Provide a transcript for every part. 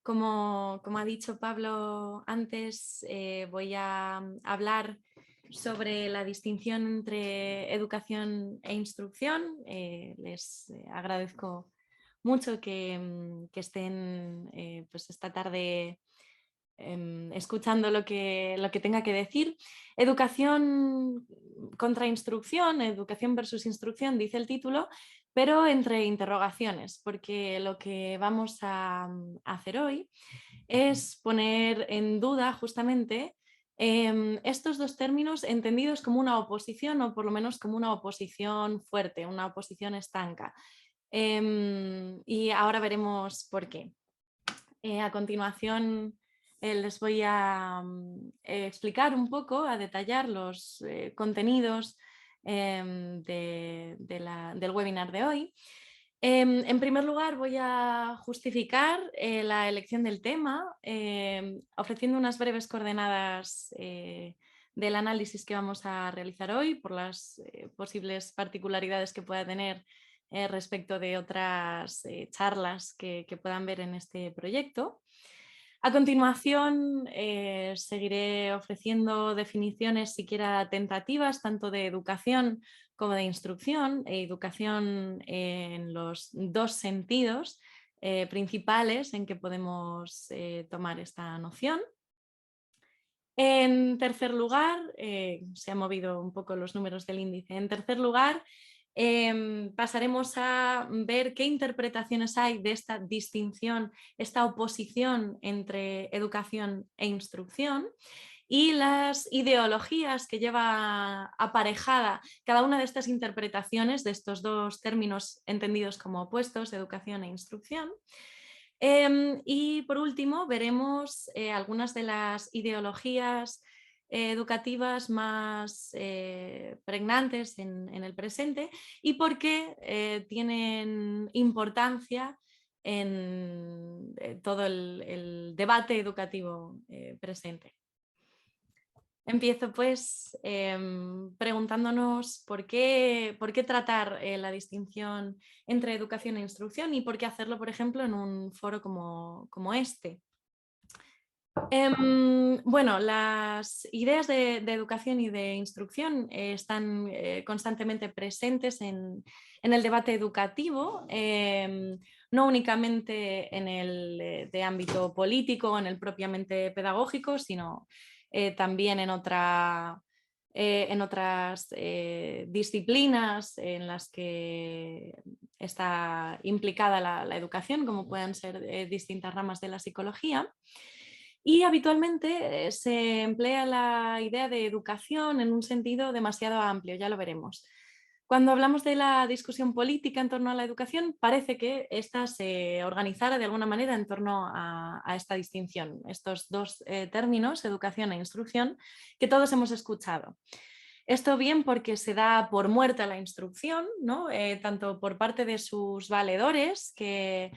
Como ha dicho Pablo antes, voy a hablar sobre la distinción entre educación e instrucción. Les agradezco mucho que estén pues esta tarde escuchando lo que tenga que decir. Educación contra instrucción, educación versus instrucción, dice el título, pero entre interrogaciones, porque lo que vamos a hacer hoy es poner en duda justamente estos dos términos entendidos como una oposición o por lo menos como una oposición fuerte, una oposición estanca. Y ahora veremos por qué. A continuación les voy a explicar un poco, a detallar los contenidos del webinar de hoy. En primer lugar, voy a justificar la elección del tema, ofreciendo unas breves coordenadas del análisis que vamos a realizar hoy por las posibles particularidades que pueda tener respecto de otras charlas que puedan ver en este proyecto. A continuación, seguiré ofreciendo definiciones siquiera tentativas, tanto de educación como de instrucción, educación en los dos sentidos principales en que podemos tomar esta noción. En tercer lugar, se han movido un poco los números del índice. En tercer lugar, pasaremos a ver qué interpretaciones hay de esta distinción, esta oposición entre educación e instrucción y las ideologías que lleva aparejada cada una de estas interpretaciones de estos dos términos entendidos como opuestos, educación e instrucción. Y por último veremos algunas de las ideologías educativas más pregnantes en el presente y por qué tienen importancia en todo el debate educativo presente. Empiezo pues preguntándonos por qué tratar la distinción entre educación e instrucción y por qué hacerlo, por ejemplo, en un foro como este. Bueno, las ideas de educación y de instrucción están constantemente presentes en el debate educativo, no únicamente en el de ámbito político, en el propiamente pedagógico, sino también en otras disciplinas en las que está implicada la educación, como pueden ser distintas ramas de la psicología. Y habitualmente se emplea la idea de educación en un sentido demasiado amplio, ya lo veremos. Cuando hablamos de la discusión política en torno a la educación, parece que ésta se organizara de alguna manera en torno a esta distinción, estos dos términos, educación e instrucción, que todos hemos escuchado. Esto bien porque se da por muerta la instrucción, ¿no? Tanto por parte de sus valedores, que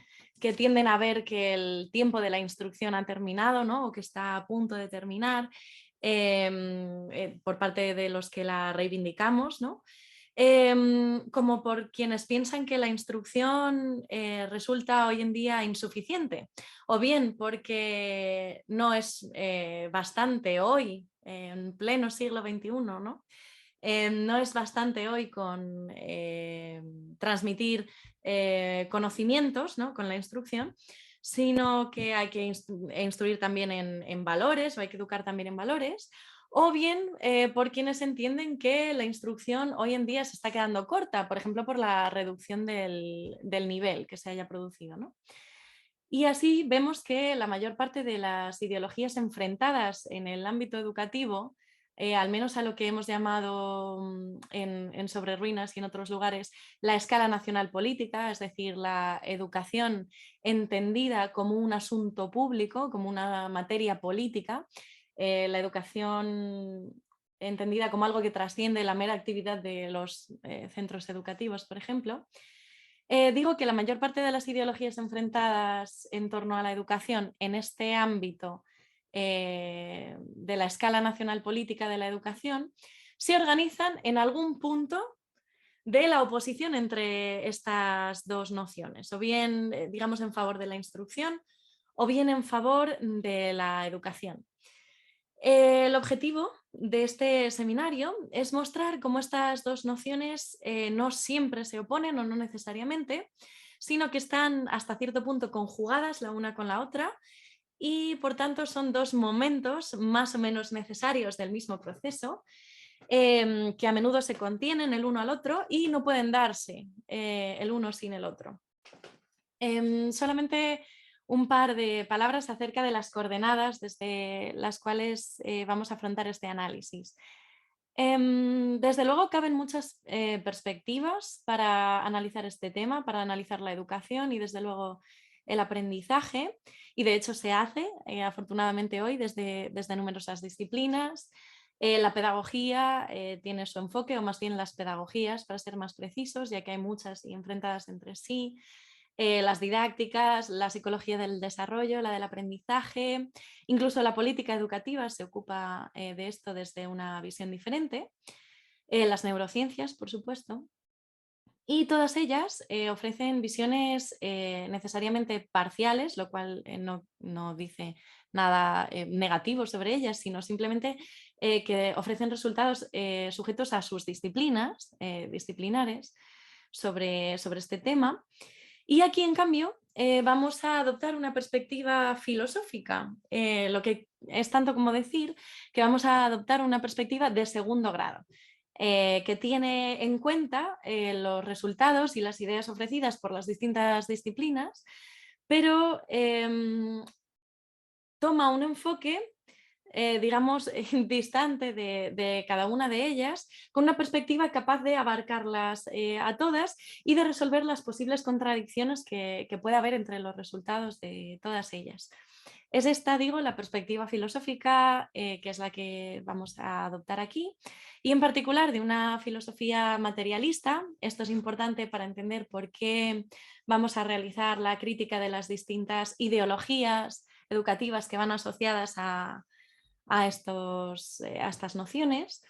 tienden a ver que el tiempo de la instrucción ha terminado, ¿no? O que está a punto de terminar, por parte de los que la reivindicamos, ¿no? Como por quienes piensan que la instrucción resulta hoy en día insuficiente, o bien porque no es bastante hoy, en pleno siglo XXI, ¿no? No es bastante hoy con transmitir conocimientos, ¿no? Con la instrucción, sino que hay que instruir también en valores, o hay que educar también en valores, o bien por quienes entienden que la instrucción hoy en día se está quedando corta, por ejemplo, por la reducción del nivel que se haya producido, ¿no? Y así vemos que la mayor parte de las ideologías enfrentadas en el ámbito educativo, al menos a lo que hemos llamado en Sobre Ruinas y en otros lugares, la escala nacional política, es decir, la educación entendida como un asunto público, como una materia política, la educación entendida como algo que trasciende la mera actividad de los centros educativos, por ejemplo. Digo que la mayor parte de las ideologías enfrentadas en torno a la educación en este ámbito de la escala nacional política de la educación se organizan en algún punto de la oposición entre estas dos nociones, o bien digamos en favor de la instrucción o bien en favor de la educación. El objetivo de este seminario es mostrar cómo estas dos nociones no siempre se oponen o no necesariamente, sino que están hasta cierto punto conjugadas la una con la otra y por tanto son dos momentos más o menos necesarios del mismo proceso, que a menudo se contienen el uno al otro y no pueden darse el uno sin el otro. Solamente un par de palabras acerca de las coordenadas desde las cuales vamos a afrontar este análisis. Desde luego caben muchas perspectivas para analizar este tema, para analizar la educación y desde luego el aprendizaje, y de hecho se hace afortunadamente hoy desde numerosas disciplinas. La pedagogía tiene su enfoque, o más bien las pedagogías, para ser más precisos, ya que hay muchas y enfrentadas entre sí. Las didácticas, la psicología del desarrollo, la del aprendizaje, incluso la política educativa se ocupa de esto desde una visión diferente, las neurociencias, por supuesto, y todas ellas ofrecen visiones necesariamente parciales, lo cual no dice nada negativo sobre ellas, sino simplemente que ofrecen resultados sujetos a sus disciplinas, disciplinares, sobre este tema. Y aquí, en cambio, vamos a adoptar una perspectiva filosófica, lo que es tanto como decir que vamos a adoptar una perspectiva de segundo grado, que tiene en cuenta los resultados y las ideas ofrecidas por las distintas disciplinas, pero toma un enfoque digamos, distante de cada una de ellas, con una perspectiva capaz de abarcarlas a todas y de resolver las posibles contradicciones que pueda haber entre los resultados de todas ellas. Es esta, digo, la perspectiva filosófica que es la que vamos a adoptar aquí, y en particular de una filosofía materialista. Esto es importante para entender por qué vamos a realizar la crítica de las distintas ideologías educativas que van asociadas a estas nociones.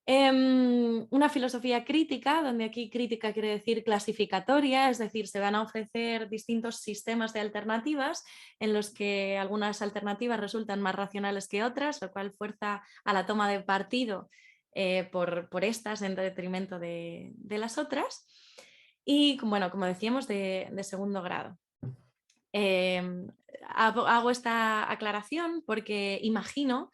Una filosofía crítica, donde aquí crítica quiere decir clasificatoria, es decir, se van a ofrecer distintos sistemas de alternativas en los que algunas alternativas resultan más racionales que otras, lo cual fuerza a la toma de partido por estas en detrimento de las otras. Y bueno, como decíamos, de segundo grado. Hago esta aclaración porque imagino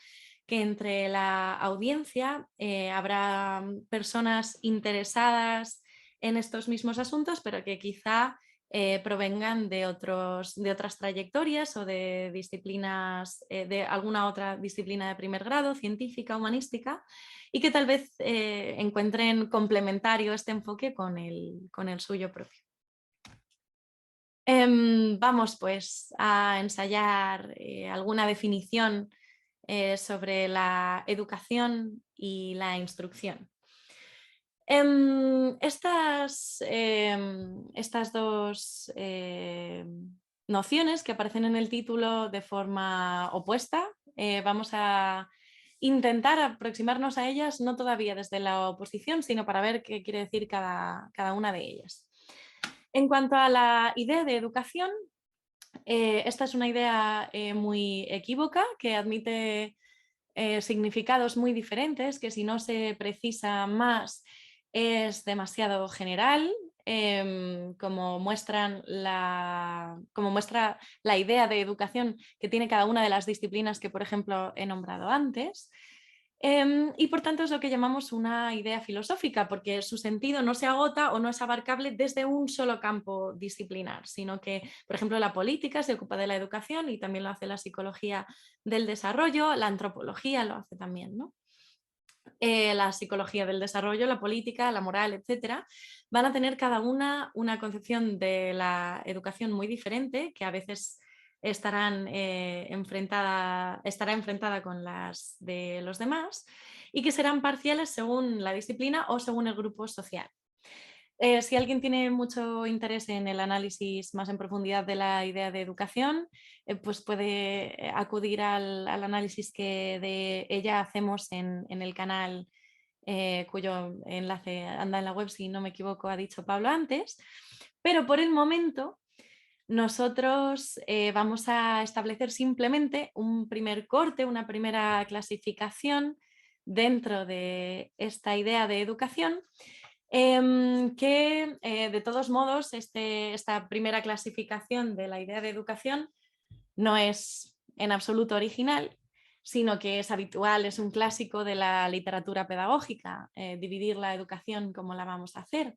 que entre la audiencia habrá personas interesadas en estos mismos asuntos, pero que quizá provengan de otras trayectorias o de disciplinas, de alguna otra disciplina de primer grado, científica, humanística, y que tal vez encuentren complementario este enfoque con el suyo propio. Vamos pues a ensayar alguna definición sobre la educación y la instrucción. Estas dos nociones que aparecen en el título de forma opuesta, vamos a intentar aproximarnos a ellas no todavía desde la oposición, sino para ver qué quiere decir cada una de ellas. En cuanto a la idea de educación, esta es una idea muy equívoca que admite significados muy diferentes, que si no se precisa más es demasiado general, como muestra la idea de educación que tiene cada una de las disciplinas que, por ejemplo, he nombrado antes. Y por tanto es lo que llamamos una idea filosófica, porque su sentido no se agota o no es abarcable desde un solo campo disciplinar, sino que, por ejemplo, la política se ocupa de la educación y también lo hace la psicología del desarrollo, la antropología lo hace también, ¿no? La psicología del desarrollo, la política, la moral, etcétera, van a tener cada una concepción de la educación muy diferente, que a veces estará enfrentada con las de los demás y que serán parciales según la disciplina o según el grupo social. Si alguien tiene mucho interés en el análisis más en profundidad de la idea de educación, pues puede acudir al análisis que de ella hacemos en el canal, cuyo enlace anda en la web, si no me equivoco, ha dicho Pablo antes. Pero por el momento nosotros vamos a establecer simplemente un primer corte, una primera clasificación dentro de esta idea de educación, que de todos modos esta primera clasificación de la idea de educación no es en absoluto original, sino que es habitual, es un clásico de la literatura pedagógica, dividir la educación como la vamos a hacer,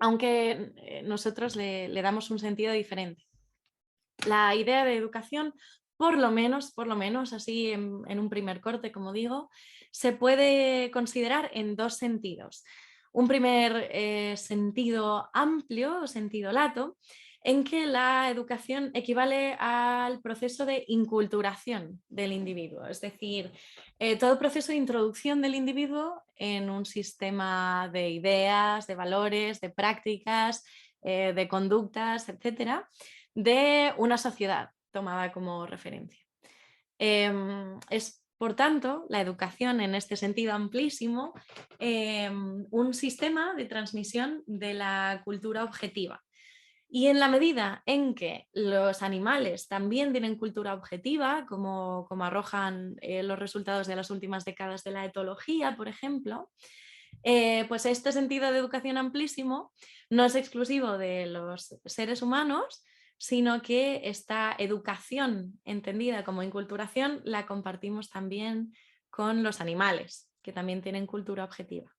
aunque nosotros le damos un sentido diferente. La idea de educación, por lo menos así en un primer corte, como digo, se puede considerar en dos sentidos. Un primer sentido amplio, sentido lato, en que la educación equivale al proceso de inculturación del individuo, es decir, todo proceso de introducción del individuo en un sistema de ideas, de valores, de prácticas, de conductas, etcétera, de una sociedad tomada como referencia. Es, por tanto, la educación en este sentido amplísimo, un sistema de transmisión de la cultura objetiva. Y en la medida en que los animales también tienen cultura objetiva, como arrojan los resultados de las últimas décadas de la etología, por ejemplo, pues este sentido de educación amplísimo no es exclusivo de los seres humanos, sino que esta educación entendida como inculturación la compartimos también con los animales, que también tienen cultura objetiva.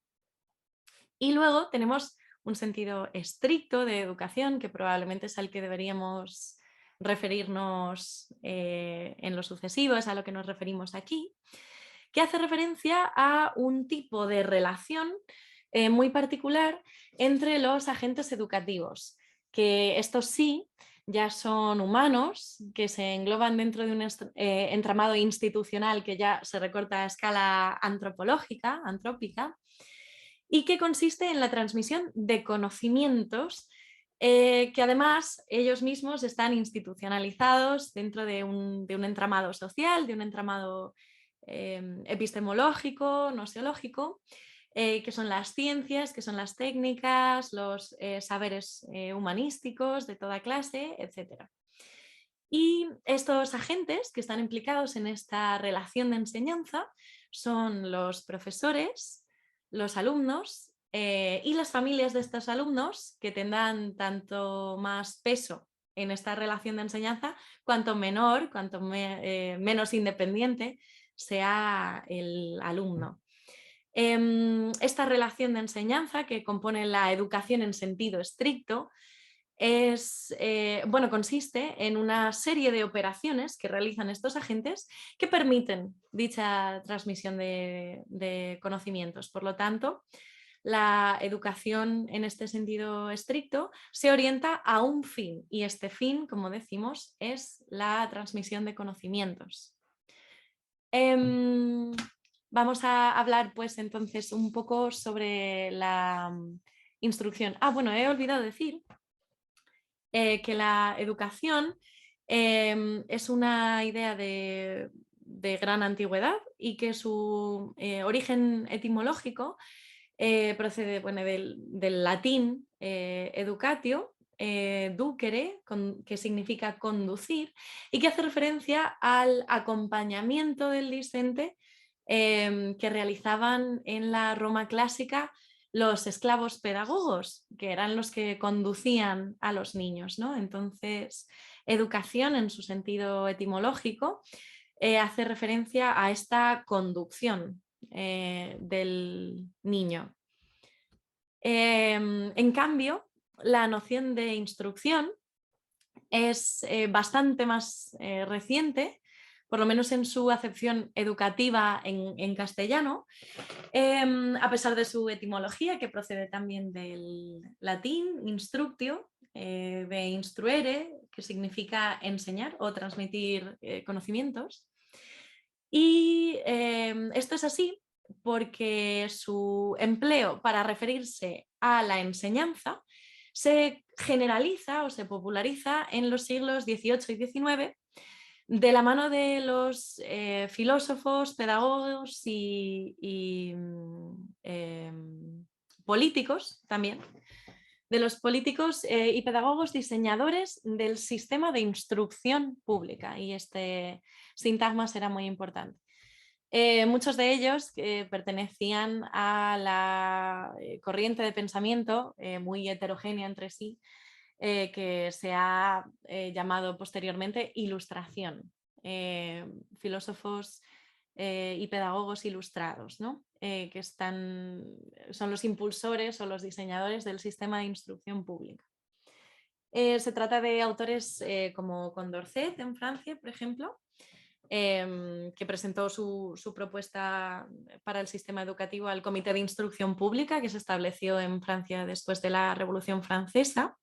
Y luego tenemos un sentido estricto de educación, que probablemente es al que deberíamos referirnos en lo sucesivo, es a lo que nos referimos aquí, que hace referencia a un tipo de relación muy particular entre los agentes educativos, que estos sí ya son humanos, que se engloban dentro de un entramado institucional que ya se recorta a escala antropológica, antrópica, y que consiste en la transmisión de conocimientos que además ellos mismos están institucionalizados dentro de un entramado social, de un entramado epistemológico, noseológico, que son las ciencias, que son las técnicas, los saberes humanísticos de toda clase, etc. Y estos agentes que están implicados en esta relación de enseñanza son los profesores, los alumnos y las familias de estos alumnos, que tendrán tanto más peso en esta relación de enseñanza cuanto menor, menos independiente sea el alumno. Esta relación de enseñanza, que compone la educación en sentido estricto, consiste en una serie de operaciones que realizan estos agentes que permiten dicha transmisión de conocimientos. Por lo tanto, la educación en este sentido estricto se orienta a un fin, y este fin, como decimos, es la transmisión de conocimientos. Vamos a hablar pues entonces un poco sobre la instrucción. Bueno, he olvidado decir que la educación es una idea de gran antigüedad y que su origen etimológico procede del latín educatio, ducere, que significa conducir, y que hace referencia al acompañamiento del discente que realizaban en la Roma clásica los esclavos pedagogos, que eran los que conducían a los niños, ¿no? Entonces, educación en su sentido etimológico hace referencia a esta conducción del niño. En cambio, la noción de instrucción es bastante más reciente, por lo menos en su acepción educativa en castellano, a pesar de su etimología, que procede también del latín instructio, de instruere, que significa enseñar o transmitir conocimientos. Y esto es así porque su empleo para referirse a la enseñanza se generaliza o se populariza en los siglos XVIII y XIX de la mano de los filósofos, pedagogos y políticos también, de los políticos y pedagogos diseñadores del sistema de instrucción pública, y este sintagma será muy importante. Muchos de ellos pertenecían a la corriente de pensamiento muy heterogénea entre sí, que se ha llamado posteriormente Ilustración. Filósofos y pedagogos ilustrados, ¿no? Que son los impulsores o los diseñadores del sistema de instrucción pública. Se trata de autores como Condorcet en Francia, por ejemplo, que presentó su propuesta para el sistema educativo al Comité de Instrucción Pública, que se estableció en Francia después de la Revolución Francesa.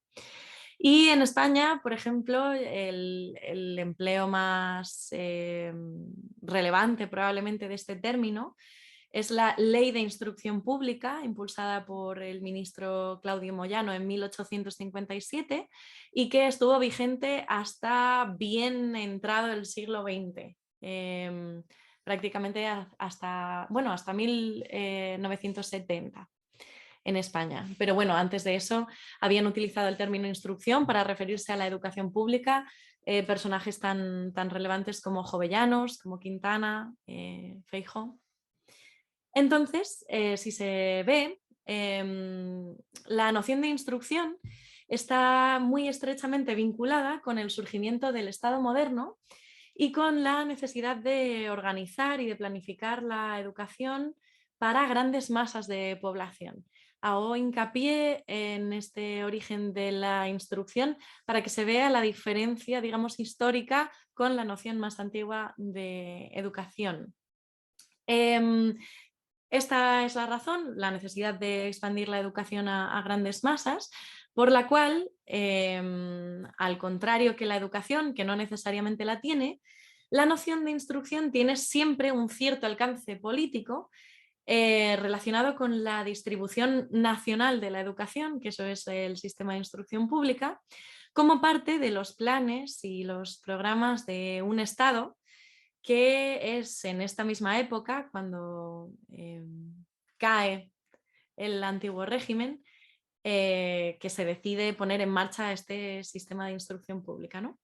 Y en España, por ejemplo, el empleo más relevante probablemente de este término es la Ley de Instrucción Pública, impulsada por el ministro Claudio Moyano en 1857 y que estuvo vigente hasta bien entrado el siglo XX. Prácticamente hasta 1970 en España. Pero bueno, antes de eso habían utilizado el término instrucción para referirse a la educación pública personajes tan relevantes como Jovellanos, como Quintana, Feijóo. Entonces, si se ve, la noción de instrucción está muy estrechamente vinculada con el surgimiento del Estado moderno y con la necesidad de organizar y de planificar la educación para grandes masas de población. Hago hincapié en este origen de la instrucción para que se vea la diferencia, digamos, histórica con la noción más antigua de educación. Esta es la razón, la necesidad de expandir la educación a grandes masas, por la cual, al contrario que la educación, que no necesariamente la tiene, la noción de instrucción tiene siempre un cierto alcance político relacionado con la distribución nacional de la educación, que eso es el sistema de instrucción pública, como parte de los planes y los programas de un Estado que es en esta misma época, cuando cae el antiguo régimen, que se decide poner en marcha este sistema de instrucción pública, ¿no?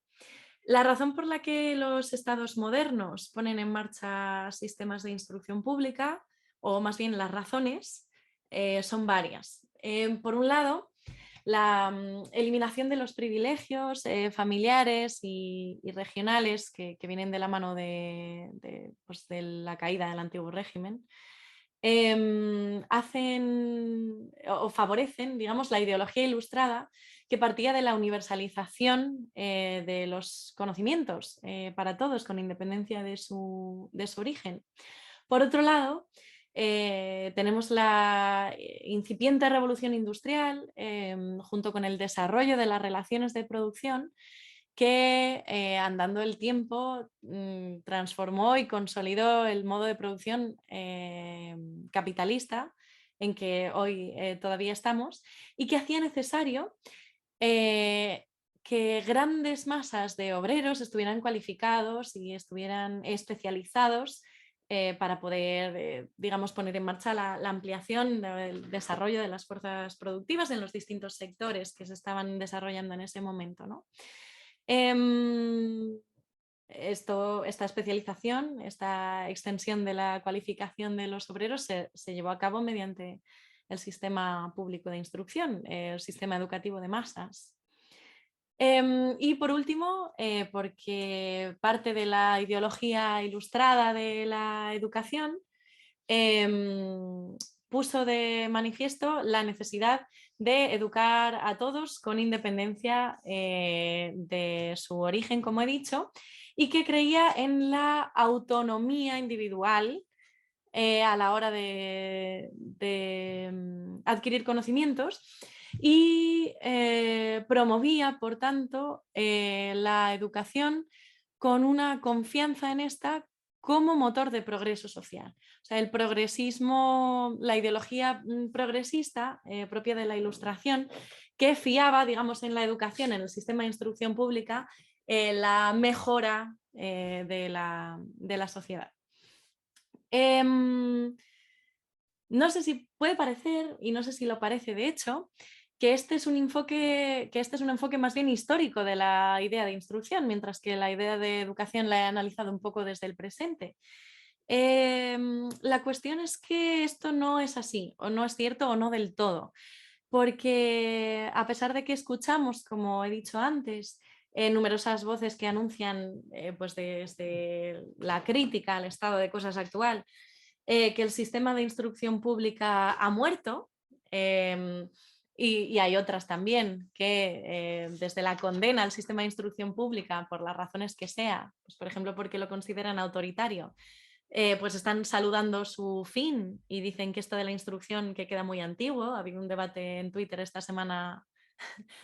La razón por la que los estados modernos ponen en marcha sistemas de instrucción pública, o más bien las razones, son varias. Por un lado, la eliminación de los privilegios familiares y regionales que vienen de la mano pues, de la caída del antiguo régimen, hacen o favorecen, digamos, la ideología ilustrada que partía de la universalización de los conocimientos para todos, con independencia de su origen. Por otro lado, tenemos la incipiente revolución industrial junto con el desarrollo de las relaciones de producción que andando el tiempo transformó y consolidó el modo de producción capitalista en que hoy todavía estamos y que hacía necesario que grandes masas de obreros estuvieran cualificados y estuvieran especializados para poder, digamos, poner en marcha la ampliación del desarrollo de las fuerzas productivas en los distintos sectores que se estaban desarrollando en ese momento, ¿no? Esta especialización, esta extensión de la cualificación de los obreros se llevó a cabo mediante el sistema público de instrucción, el sistema educativo de masas. Y por último, porque parte de la ideología ilustrada de la educación puso de manifiesto la necesidad de educar a todos con independencia de su origen, como he dicho, y que creía en la autonomía individual a la hora de adquirir conocimientos y promovía, por tanto, la educación con una confianza en esta como motor de progreso social. O sea, el progresismo, la ideología progresista propia de la Ilustración, que fiaba, digamos, en la educación, en el sistema de instrucción pública, la mejora de la sociedad. No sé si puede parecer, y no sé si lo parece de hecho, que este es un enfoque más bien histórico de la idea de instrucción, mientras que la idea de educación la he analizado un poco desde el presente. La cuestión es que esto no es así, o no es cierto o no del todo, porque a pesar de que escuchamos, como he dicho antes, numerosas voces que anuncian pues desde la crítica al estado de cosas actual, que el sistema de instrucción pública ha muerto, y hay otras también que desde la condena al sistema de instrucción pública por las razones que sea, pues por ejemplo porque lo consideran autoritario, pues están saludando su fin y dicen que esto de la instrucción que queda muy antiguo. Ha habido un debate en Twitter esta semana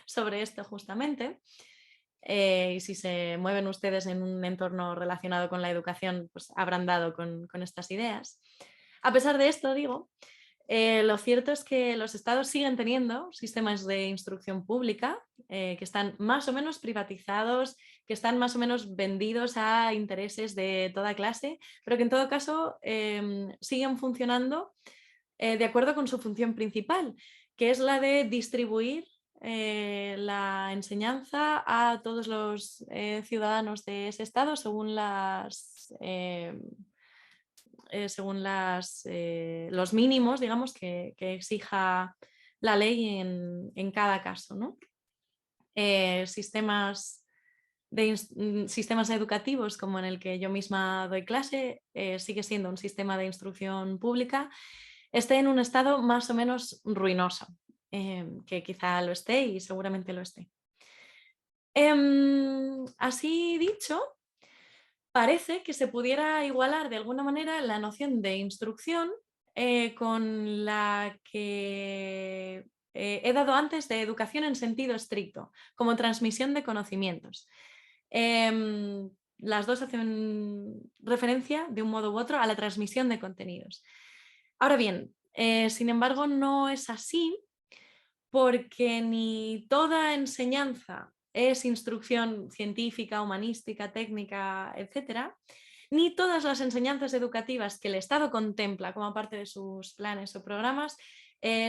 sobre esto justamente. Y si se mueven ustedes en un entorno relacionado con la educación, pues habrán dado con estas ideas. A pesar de esto, digo, lo cierto es que los estados siguen teniendo sistemas de instrucción pública que están más o menos privatizados, que están más o menos vendidos a intereses de toda clase, pero que en todo caso siguen funcionando de acuerdo con su función principal, que es la de distribuir la enseñanza a todos los ciudadanos de ese estado según los mínimos, digamos, que exija la ley en cada caso, ¿no? Sistemas educativos como en el que yo misma doy clase, sigue siendo un sistema de instrucción pública, esté en un estado más o menos ruinoso, que quizá lo esté y seguramente lo esté. Así dicho, parece que se pudiera igualar de alguna manera la noción de instrucción con la que he dado antes de educación en sentido estricto, como transmisión de conocimientos. Las dos hacen referencia de un modo u otro a la transmisión de contenidos. Ahora bien, sin embargo, no es así porque ni toda enseñanza es instrucción científica, humanística, técnica, etcétera, ni todas las enseñanzas educativas que el Estado contempla como parte de sus planes o programas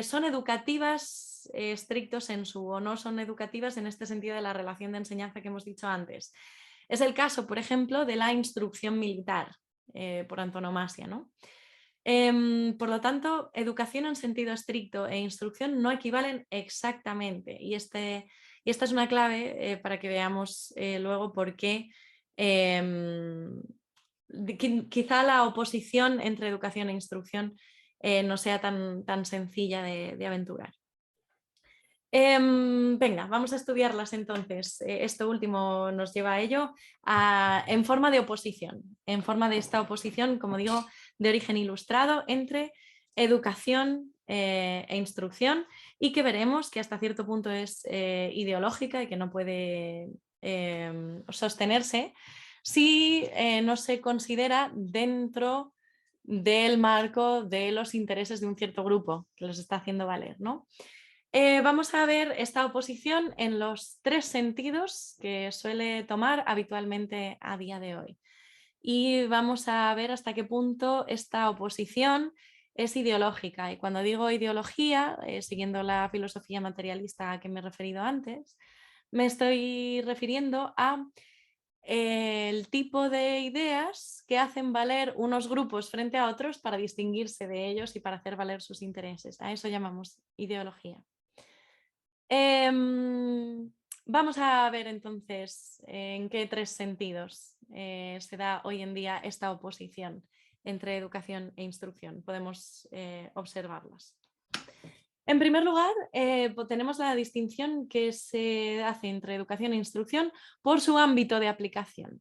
son educativas estricto sensu o no son educativas en este sentido de la relación de enseñanza que hemos dicho antes. Es el caso, por ejemplo, de la instrucción militar, por antonomasia, ¿no? Por lo tanto, educación en sentido estricto e instrucción no equivalen exactamente y esta es una clave para que veamos luego por qué quizá la oposición entre educación e instrucción no sea tan sencilla de aventurar. Venga, vamos a estudiarlas entonces. Esto último nos lleva a ello en forma de oposición, en forma de esta oposición, como digo, de origen ilustrado entre educación e instrucción y que veremos que hasta cierto punto es ideológica y que no puede sostenerse si no se considera dentro del marco de los intereses de un cierto grupo que los está haciendo valer, ¿no? Vamos a ver esta oposición en los tres sentidos que suele tomar habitualmente a día de hoy. Y vamos a ver hasta qué punto esta oposición es ideológica. Y cuando digo ideología, siguiendo la filosofía materialista a que me he referido antes, me estoy refiriendo a el tipo de ideas que hacen valer unos grupos frente a otros para distinguirse de ellos y para hacer valer sus intereses. A eso llamamos ideología. Vamos a ver entonces en qué tres sentidos se da hoy en día esta oposición entre educación e instrucción. Podemos observarlas. En primer lugar, tenemos la distinción que se hace entre educación e instrucción por su ámbito de aplicación.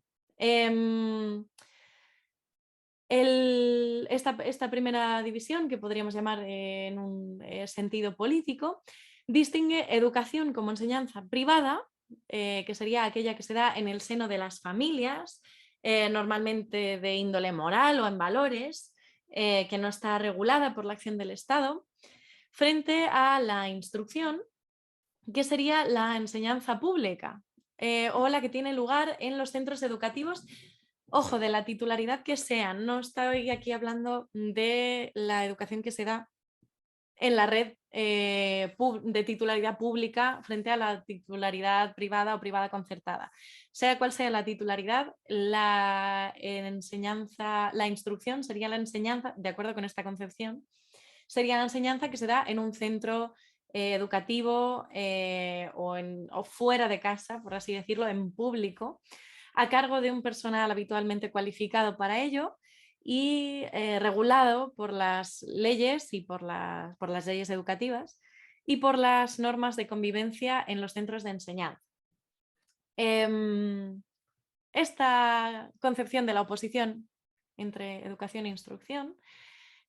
Esta primera división, que podríamos llamar en un sentido político, distingue educación como enseñanza privada, que sería aquella que se da en el seno de las familias, normalmente de índole moral o en valores, que no está regulada por la acción del Estado, frente a la instrucción, que sería la enseñanza pública o la que tiene lugar en los centros educativos. Ojo, de la titularidad que sea, no estoy aquí hablando de la educación que se da en la red de titularidad pública frente a la titularidad privada o privada concertada. Sea cual sea la titularidad, la instrucción sería la enseñanza, de acuerdo con esta concepción, sería la enseñanza que se da en un centro educativo o fuera de casa, por así decirlo, en público, a cargo de un personal habitualmente cualificado para ello y regulado por las leyes y por las leyes educativas y por las normas de convivencia en los centros de enseñanza. Esta concepción de la oposición entre educación e instrucción,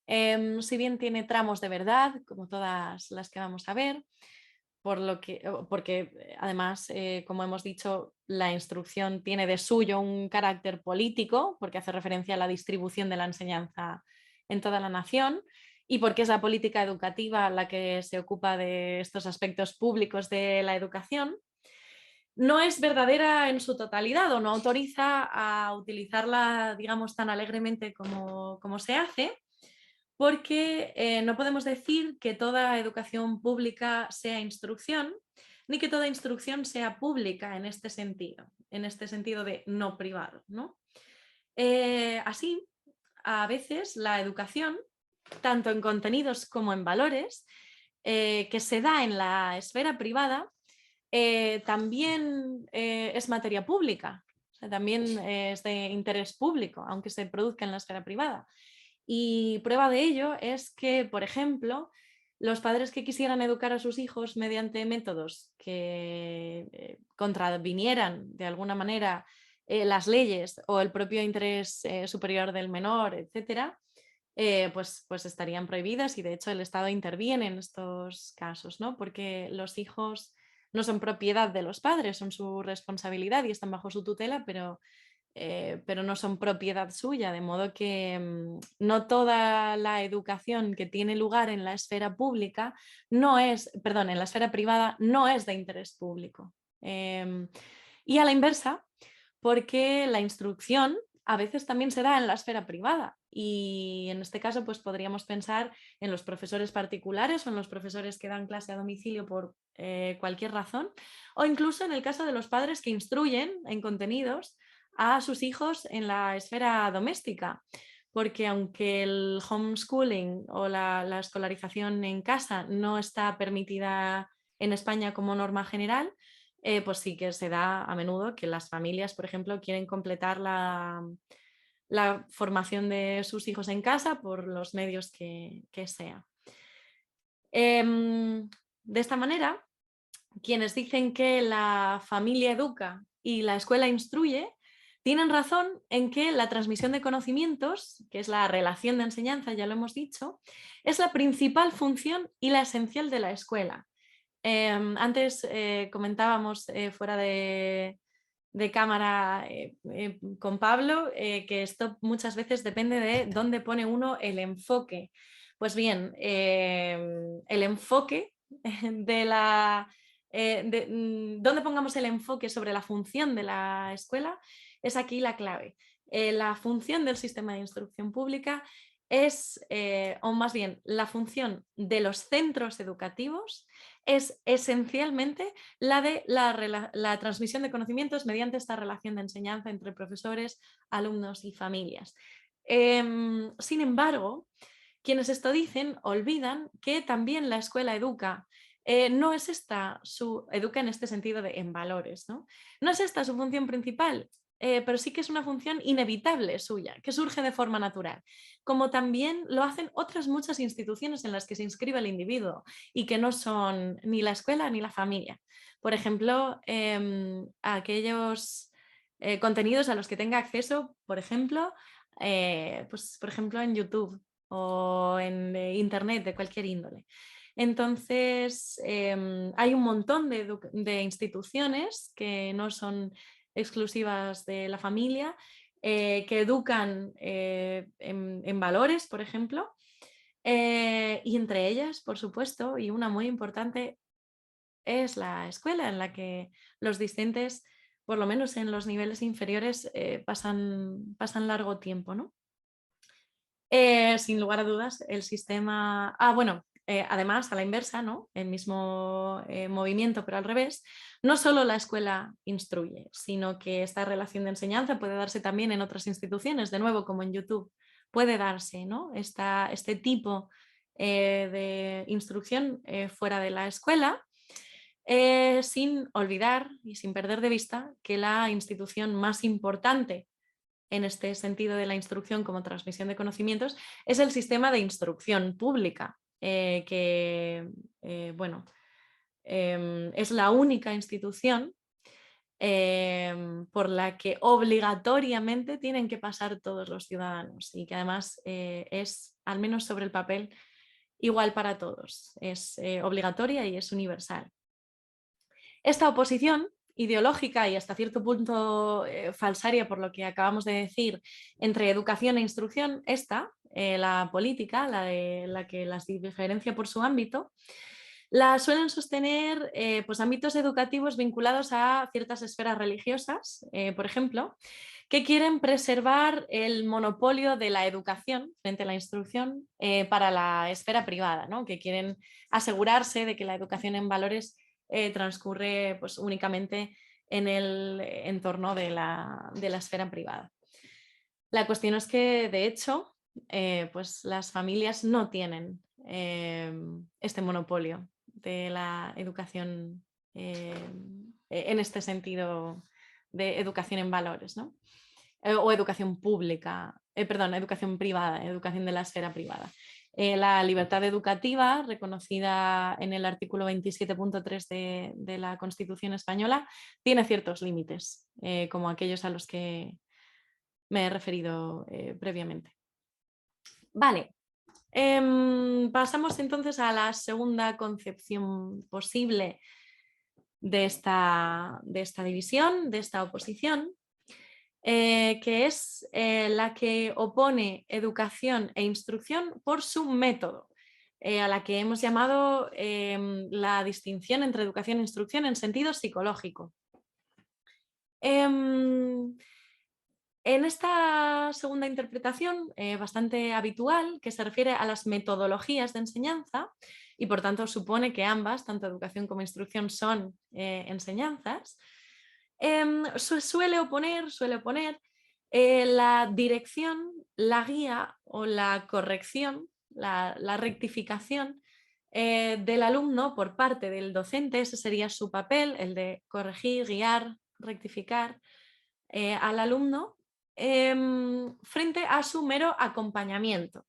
si bien tiene tramos de verdad, como todas las que vamos a ver, porque además, como hemos dicho, la instrucción tiene de suyo un carácter político, porque hace referencia a la distribución de la enseñanza en toda la nación y porque es la política educativa la que se ocupa de estos aspectos públicos de la educación. No es verdadera en su totalidad o no autoriza a utilizarla, digamos, tan alegremente como se hace, porque no podemos decir que toda educación pública sea instrucción, ni que toda instrucción sea pública en este sentido de no privado, ¿no? Así, a veces la educación, tanto en contenidos como en valores, que se da en la esfera privada, también es materia pública, o sea, también es de interés público, aunque se produzca en la esfera privada. Y prueba de ello es que, por ejemplo, los padres que quisieran educar a sus hijos mediante métodos que contravinieran de alguna manera las leyes o el propio interés superior del menor, etcétera, pues estarían prohibidas y de hecho el Estado interviene en estos casos, ¿no? Porque los hijos no son propiedad de los padres, son su responsabilidad y están bajo su tutela, pero no son propiedad suya, de modo que no toda la educación que tiene lugar en la esfera pública en la esfera privada no es de interés público. Y a la inversa, porque la instrucción a veces también se da en la esfera privada y en este caso pues podríamos pensar en los profesores particulares o en los profesores que dan clase a domicilio por cualquier razón o incluso en el caso de los padres que instruyen en contenidos a sus hijos en la esfera doméstica, porque aunque el homeschooling o la escolarización en casa no está permitida en España como norma general, pues sí que se da a menudo que las familias, por ejemplo, quieren completar la formación de sus hijos en casa por los medios que sea. De esta manera, quienes dicen que la familia educa y la escuela instruye, tienen razón en que la transmisión de conocimientos, que es la relación de enseñanza, ya lo hemos dicho, es la principal función y la esencial de la escuela. Antes comentábamos fuera de cámara con Pablo que esto muchas veces depende de dónde pone uno el enfoque. Pues bien, el enfoque de la... donde pongamos el enfoque sobre la función de la escuela es aquí la clave. La función del sistema de instrucción pública es, o más bien, la función de los centros educativos es esencialmente la de la transmisión de conocimientos mediante esta relación de enseñanza entre profesores, alumnos y familias. Sin embargo, quienes esto dicen olvidan que también la escuela educa. No es esta educa en este sentido en valores, ¿no? No es esta su función principal, pero sí que es una función inevitable suya, que surge de forma natural, como también lo hacen otras muchas instituciones en las que se inscribe el individuo y que no son ni la escuela ni la familia. Por ejemplo, aquellos contenidos a los que tenga acceso, por ejemplo, pues, por ejemplo en YouTube o en Internet de cualquier índole. Entonces, hay un montón de instituciones que no son exclusivas de la familia, que educan en valores, por ejemplo, y entre ellas, por supuesto, y una muy importante, es la escuela en la que los discentes, por lo menos en los niveles inferiores, pasan largo tiempo, ¿no? Sin lugar a dudas, el sistema... bueno, además, a la inversa, ¿no? El mismo movimiento, pero al revés, no solo la escuela instruye, sino que esta relación de enseñanza puede darse también en otras instituciones, de nuevo, como en YouTube, puede darse, ¿no? Este tipo de instrucción fuera de la escuela, sin olvidar y sin perder de vista que la institución más importante en este sentido de la instrucción como transmisión de conocimientos es el sistema de instrucción pública, que bueno, es la única institución por la que obligatoriamente tienen que pasar todos los ciudadanos y que además es, al menos sobre el papel, igual para todos. Es obligatoria y es universal. Esta oposición ideológica y hasta cierto punto falsaria, por lo que acabamos de decir, entre educación e instrucción, la política, la que las diferencia por su ámbito, la suelen sostener pues ámbitos educativos vinculados a ciertas esferas religiosas, por ejemplo, que quieren preservar el monopolio de la educación frente a la instrucción para la esfera privada, ¿no? Que quieren asegurarse de que la educación en valores transcurre pues, únicamente en el entorno de la esfera privada. La cuestión es que, de hecho, pues las familias no tienen este monopolio de la educación en este sentido de educación en valores, ¿no? O educación pública, perdón, educación privada, educación de la esfera privada. La libertad educativa, reconocida en el artículo 27.3 de la Constitución española, tiene ciertos límites, como aquellos a los que me he referido previamente. Vale, pasamos entonces a la segunda concepción posible de esta división, de esta oposición, que es la que opone educación e instrucción por su método, a la que hemos llamado la distinción entre educación e instrucción en sentido psicológico. En esta segunda interpretación, bastante habitual, que se refiere a las metodologías de enseñanza y por tanto supone que ambas, tanto educación como instrucción, son enseñanzas, suele oponer la dirección, la guía o la corrección, la rectificación del alumno por parte del docente. Ese sería su papel, el de corregir, guiar, rectificar al alumno frente a su mero acompañamiento,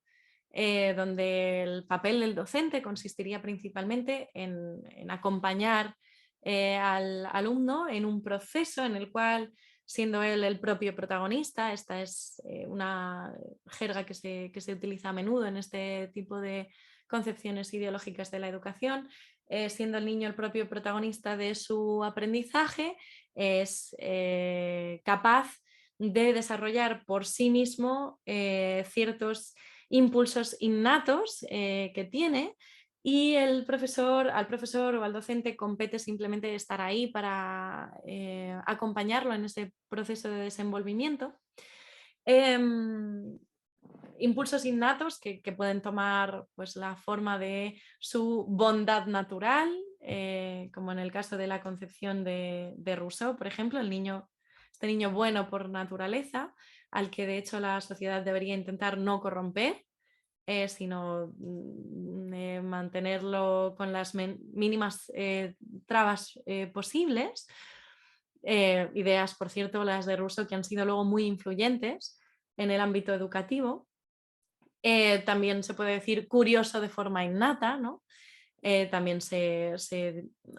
donde el papel del docente consistiría principalmente en acompañar al alumno en un proceso en el cual, siendo él el propio protagonista, esta es una jerga que se utiliza a menudo en este tipo de concepciones ideológicas de la educación, siendo el niño el propio protagonista de su aprendizaje, es capaz de desarrollar por sí mismo ciertos impulsos innatos que tiene, y al profesor o al docente compete simplemente estar ahí para acompañarlo en ese proceso de desenvolvimiento. Impulsos innatos que pueden tomar pues, la forma de su bondad natural, como en el caso de la concepción de Rousseau, por ejemplo, este niño bueno por naturaleza, al que de hecho la sociedad debería intentar no corromper, sino mantenerlo con las mínimas trabas posibles. Ideas, por cierto, las de Rousseau, que han sido luego muy influyentes en el ámbito educativo. También se puede decir curioso de forma innata, ¿no? También se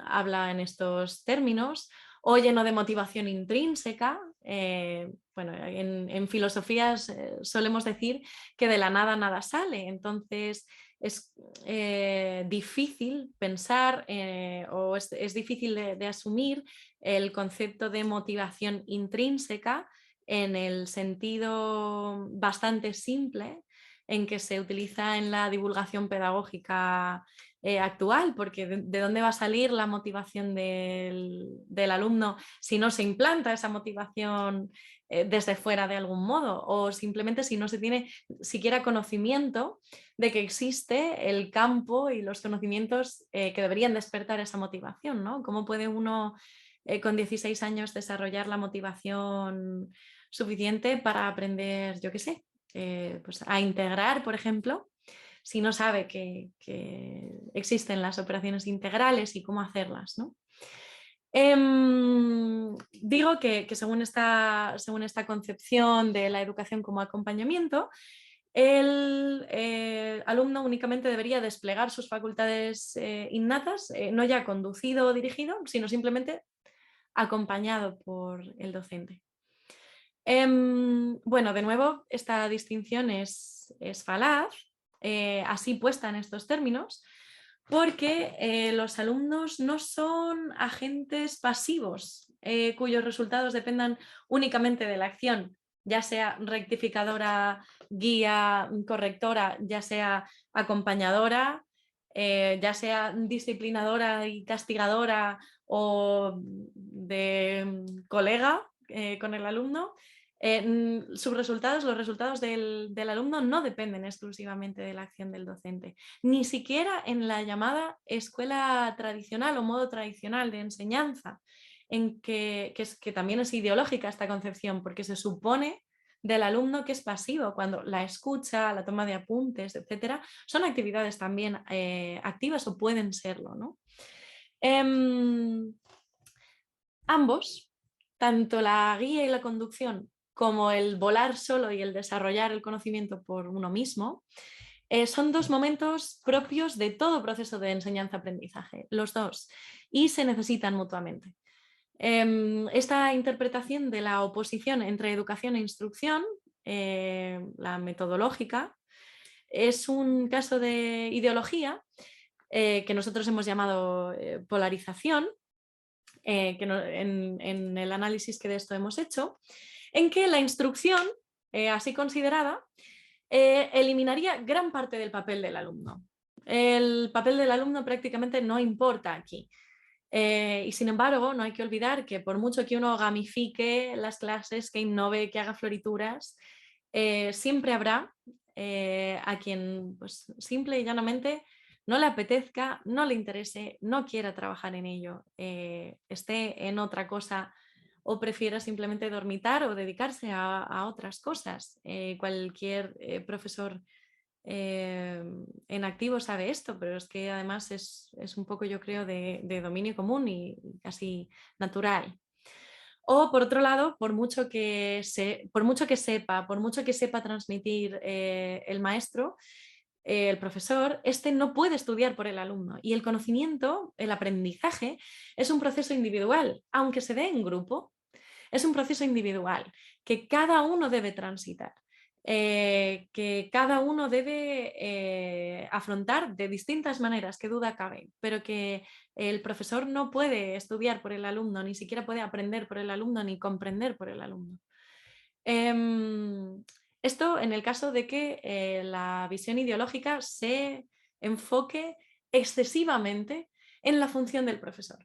habla en estos términos, o lleno de motivación intrínseca. Bueno, en filosofías solemos decir que de la nada nada sale, entonces es difícil pensar o es difícil de asumir el concepto de motivación intrínseca en el sentido bastante simple en que se utiliza en la divulgación pedagógica actual, porque de dónde va a salir la motivación del alumno si no se implanta esa motivación desde fuera de algún modo, o simplemente si no se tiene siquiera conocimiento de que existe el campo y los conocimientos que deberían despertar esa motivación, ¿no? ¿Cómo puede uno con 16 años desarrollar la motivación suficiente para aprender, yo qué sé, pues a integrar, por ejemplo, si no sabe que existen las operaciones integrales y cómo hacerlas, ¿no? Digo que según esta concepción de la educación como acompañamiento, el alumno únicamente debería desplegar sus facultades innatas, no ya conducido o dirigido, sino simplemente acompañado por el docente. Bueno, de nuevo, esta distinción es falaz, así puesta en estos términos, porque los alumnos no son agentes pasivos cuyos resultados dependan únicamente de la acción, ya sea rectificadora, guía, correctora, ya sea acompañadora, ya sea disciplinadora y castigadora o de colega con el alumno. Sus resultados, los resultados del alumno no dependen exclusivamente de la acción del docente, ni siquiera en la llamada escuela tradicional o modo tradicional de enseñanza, en que también es ideológica esta concepción, porque se supone del alumno que es pasivo, cuando la escucha, la toma de apuntes, etcétera, son actividades también activas o pueden serlo, ¿no? Ambos, tanto la guía y la conducción como el volar solo y el desarrollar el conocimiento por uno mismo, son dos momentos propios de todo proceso de enseñanza-aprendizaje, los dos, y se necesitan mutuamente. Esta interpretación de la oposición entre educación e instrucción, la metodológica, es un caso de ideología que nosotros hemos llamado polarización, que en el análisis que de esto hemos hecho, en que la instrucción, así considerada, eliminaría gran parte del papel del alumno. El papel del alumno prácticamente no importa aquí. Y sin embargo, no hay que olvidar que por mucho que uno gamifique las clases, que innove, que haga florituras, siempre habrá a quien pues, simple y llanamente no le apetezca, no le interese, no quiera trabajar en ello, esté en otra cosa o prefiera simplemente dormitar o dedicarse a otras cosas. Cualquier profesor en activo sabe esto, pero es que además es un poco, yo creo, de dominio común y casi natural. O por otro lado, por mucho que sepa transmitir el maestro, el profesor, este no puede estudiar por el alumno. Y el conocimiento, el aprendizaje, es un proceso individual, aunque se dé en grupo, es un proceso individual que cada uno debe transitar. Que cada uno debe afrontar de distintas maneras, que duda cabe, pero que el profesor no puede estudiar por el alumno, ni siquiera puede aprender por el alumno, ni comprender por el alumno. Esto en el caso de que la visión ideológica se enfoque excesivamente en la función del profesor.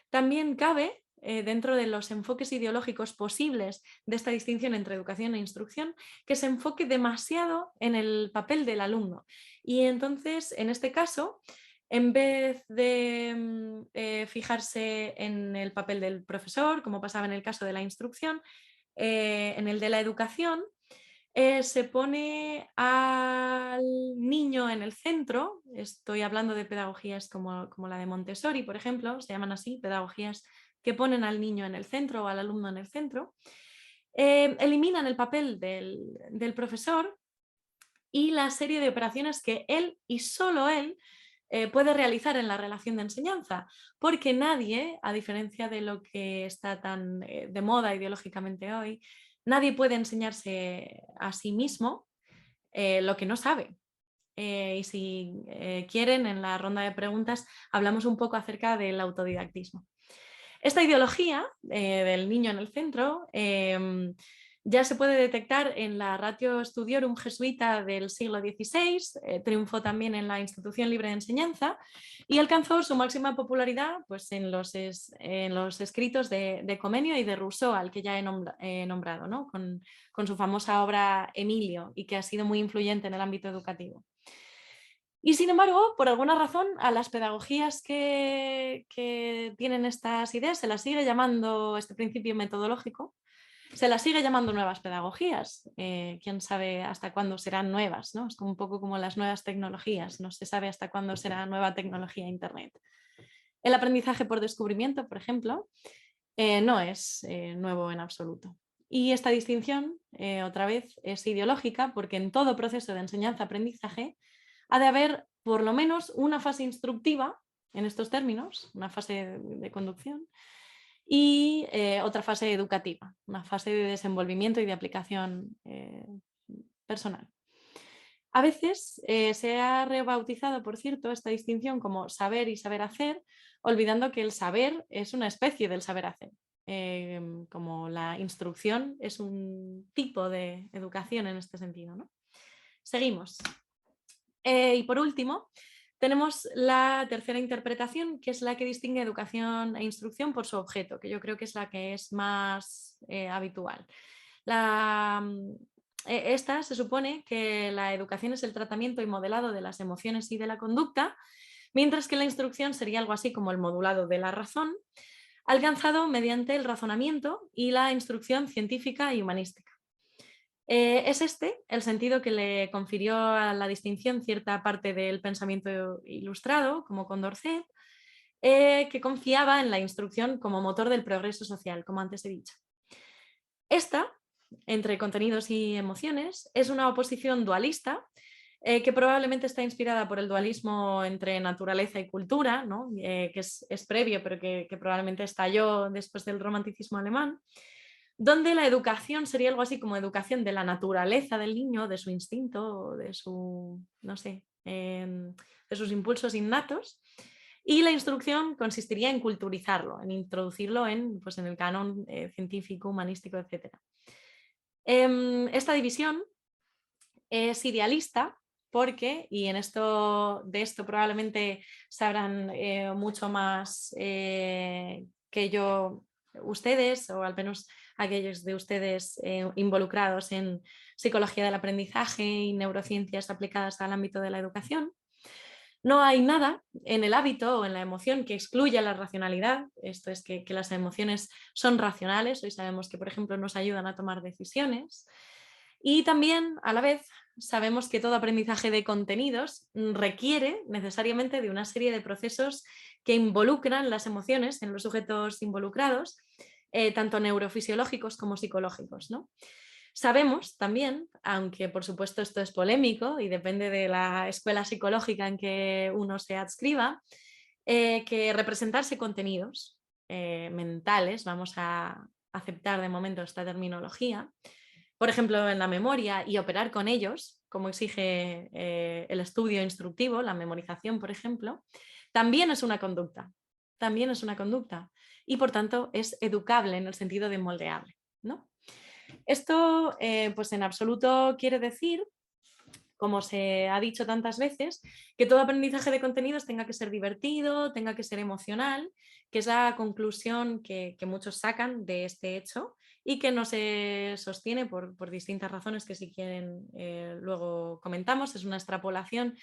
También cabe, dentro de los enfoques ideológicos posibles de esta distinción entre educación e instrucción, que se enfoque demasiado en el papel del alumno. Y entonces, en este caso, en vez de fijarse en el papel del profesor, como pasaba en el caso de la instrucción, en el de la educación, se pone al niño en el centro. Estoy hablando de pedagogías como la de Montessori, por ejemplo, se llaman así, pedagogías que ponen al niño en el centro o al alumno en el centro. Eliminan el papel del profesor y la serie de operaciones que él y solo él puede realizar en la relación de enseñanza, porque nadie, a diferencia de lo que está tan de moda ideológicamente hoy, nadie puede enseñarse a sí mismo lo que no sabe. Y si quieren, en la ronda de preguntas hablamos un poco acerca del autodidactismo. Esta ideología del niño en el centro Ya se puede detectar en la Ratio Studiorum jesuita del siglo XVI, triunfó también en la Institución Libre de Enseñanza y alcanzó su máxima popularidad pues, en los escritos de Comenio y de Rousseau, al que ya he nombrado, ¿no? con su famosa obra Emilio, y que ha sido muy influyente en el ámbito educativo. Y sin embargo, por alguna razón, a las pedagogías que tienen estas ideas se las sigue llamando, este principio metodológico, se las sigue llamando nuevas pedagogías. Quién sabe hasta cuándo serán nuevas, ¿no? Es como un poco como las nuevas tecnologías, no se sabe hasta cuándo será nueva tecnología Internet. El aprendizaje por descubrimiento, por ejemplo, no es nuevo en absoluto. Y esta distinción, otra vez, es ideológica porque en todo proceso de enseñanza-aprendizaje ha de haber por lo menos una fase instructiva, en estos términos, una fase de conducción, y otra fase educativa, una fase de desenvolvimiento y de aplicación personal. A veces se ha rebautizado, por cierto, esta distinción como saber y saber hacer, olvidando que el saber es una especie del saber hacer. Como la instrucción es un tipo de educación en este sentido, ¿no? Seguimos. Y por último, tenemos la tercera interpretación, que es la que distingue educación e instrucción por su objeto, que yo creo que es la que es más habitual. Esta se supone que la educación es el tratamiento y modelado de las emociones y de la conducta, mientras que la instrucción sería algo así como el modulado de la razón, alcanzado mediante el razonamiento y la instrucción científica y humanística. Es este el sentido que le confirió a la distinción cierta parte del pensamiento ilustrado, como Condorcet, que confiaba en la instrucción como motor del progreso social, como antes he dicho. Esta, entre contenidos y emociones, es una oposición dualista que probablemente está inspirada por el dualismo entre naturaleza y cultura, ¿no? Que es previo, pero que probablemente estalló después del romanticismo alemán, donde la educación sería algo así como educación de la naturaleza del niño, de su instinto, de su, no sé, de sus impulsos innatos, y la instrucción consistiría en culturizarlo, en introducirlo pues, en el canon científico, humanístico, etc. Esta división es idealista porque, y de esto probablemente sabrán mucho más que yo ustedes, o al menos aquellos de ustedes involucrados en psicología del aprendizaje y neurociencias aplicadas al ámbito de la educación. No hay nada en el hábito o en la emoción que excluya la racionalidad, esto es que las emociones son racionales, hoy sabemos que por ejemplo nos ayudan a tomar decisiones, y también a la vez sabemos que todo aprendizaje de contenidos requiere necesariamente de una serie de procesos que involucran las emociones en los sujetos involucrados, tanto neurofisiológicos como psicológicos, ¿no? Sabemos también, aunque por supuesto esto es polémico y depende de la escuela psicológica en que uno se adscriba, que representarse contenidos mentales, vamos a aceptar de momento esta terminología, por ejemplo en la memoria, y operar con ellos, como exige el estudio instructivo, la memorización por ejemplo, también es una conducta, también es una conducta y por tanto es educable en el sentido de moldeable, ¿no? Esto, pues en absoluto quiere decir, como se ha dicho tantas veces, que todo aprendizaje de contenidos tenga que ser divertido, tenga que ser emocional, que es la conclusión que muchos sacan de este hecho y que no se sostiene por distintas razones que si quieren luego comentamos. Es una extrapolación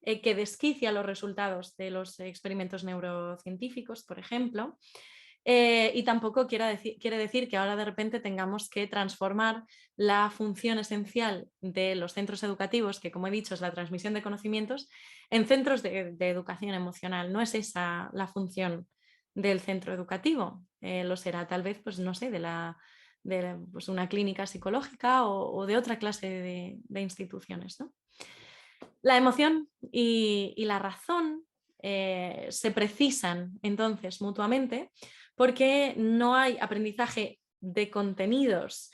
que desquicia los resultados de los experimentos neurocientíficos, por ejemplo. Y tampoco quiere decir que ahora de repente tengamos que transformar la función esencial de los centros educativos, que como he dicho es la transmisión de conocimientos, en centros de educación emocional. No es esa la función del centro educativo. Lo será tal vez, pues no sé, pues una clínica psicológica o de otra clase de instituciones, ¿no? La emoción y la razón se precisan entonces mutuamente porque no hay aprendizaje de contenidos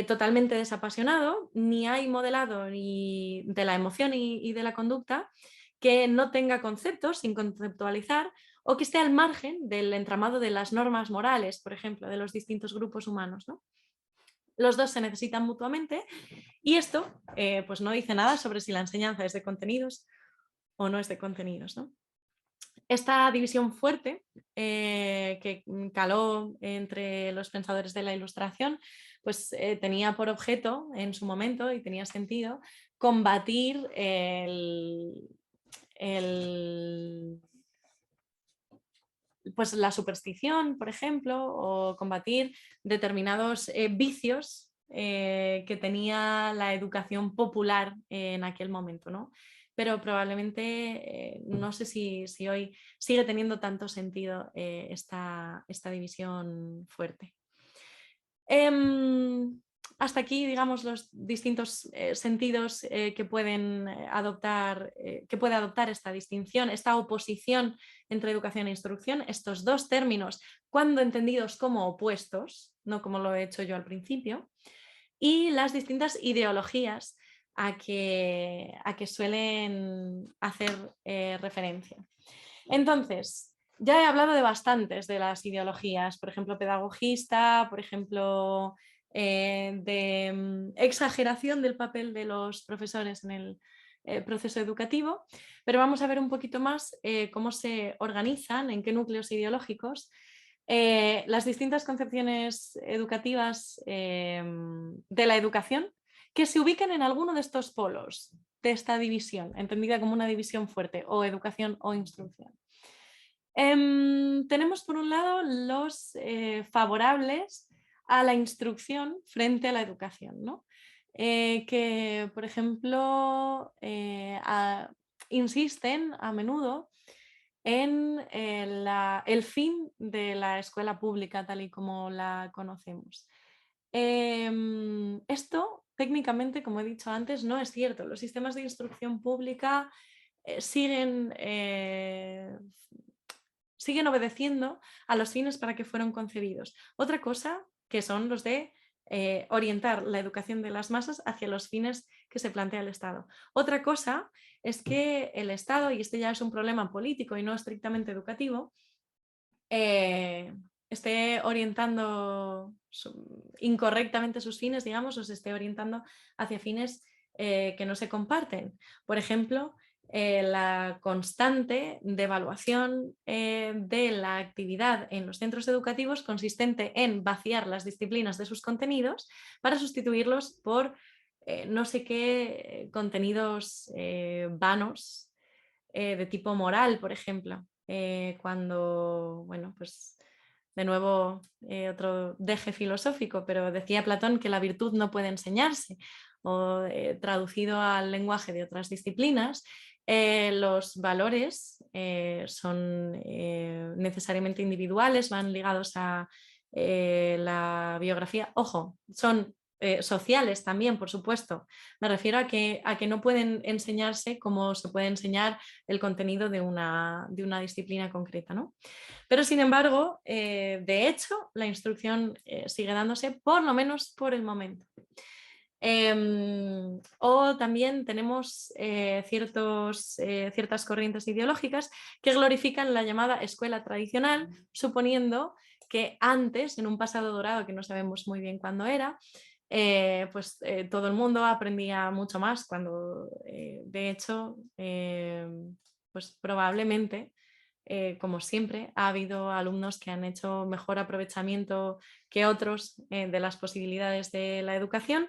totalmente desapasionado, ni hay modelado ni de la emoción y de la conducta que no tenga conceptos sin conceptualizar o que esté al margen del entramado de las normas morales, por ejemplo, de los distintos grupos humanos, ¿no? los dos se necesitan mutuamente y esto pues no dice nada sobre si la enseñanza es de contenidos o no es de contenidos, ¿no? Esta división fuerte que caló entre los pensadores de la Ilustración, pues tenía por objeto en su momento, y tenía sentido, combatir pues la superstición, por ejemplo, o combatir determinados vicios que tenía la educación popular en aquel momento, ¿no? Pero probablemente no sé si hoy sigue teniendo tanto sentido esta división fuerte. Hasta aquí, digamos, los distintos sentidos que pueden adoptar, que puede adoptar esta distinción, esta oposición entre educación e instrucción, estos dos términos, cuando entendidos como opuestos, no como lo he hecho yo al principio, y las distintas ideologías a que suelen hacer referencia. Entonces, ya he hablado de bastantes de las ideologías, por ejemplo, pedagogista, por ejemplo, de exageración del papel de los profesores en el proceso educativo, pero vamos a ver un poquito más cómo se organizan, en qué núcleos ideológicos, las distintas concepciones educativas de la educación que se ubiquen en alguno de estos polos de esta división, entendida como una división fuerte, o educación o instrucción. Tenemos por un lado los favorables a la instrucción frente a la educación, ¿no? Que, por ejemplo, insisten a menudo en el fin de la escuela pública tal y como la conocemos. Esto técnicamente, como he dicho antes, no es cierto. Los sistemas de instrucción pública siguen obedeciendo a los fines para que fueron concebidos. Otra cosa que son los de orientar la educación de las masas hacia los fines que se plantea el Estado. Otra cosa es que el Estado, y este ya es un problema político y no estrictamente educativo, esté orientando incorrectamente sus fines, digamos, o se esté orientando hacia fines que no se comparten. Por ejemplo, la constante devaluación de la actividad en los centros educativos consistente en vaciar las disciplinas de sus contenidos para sustituirlos por no sé qué contenidos vanos de tipo moral, por ejemplo. Cuando, bueno, pues de nuevo otro deje filosófico, pero decía Platón que la virtud no puede enseñarse, o traducido al lenguaje de otras disciplinas, los valores son necesariamente individuales, van ligados a la biografía. Ojo, son sociales también, por supuesto. Me refiero a que no pueden enseñarse como se puede enseñar el contenido de una disciplina concreta, ¿no? Pero sin embargo, de hecho, la instrucción sigue dándose por lo menos por el momento. O también tenemos ciertas corrientes ideológicas que glorifican la llamada escuela tradicional, suponiendo que antes, en un pasado dorado que no sabemos muy bien cuándo era, todo el mundo aprendía mucho más cuando de hecho pues probablemente como siempre ha habido alumnos que han hecho mejor aprovechamiento que otros de las posibilidades de la educación.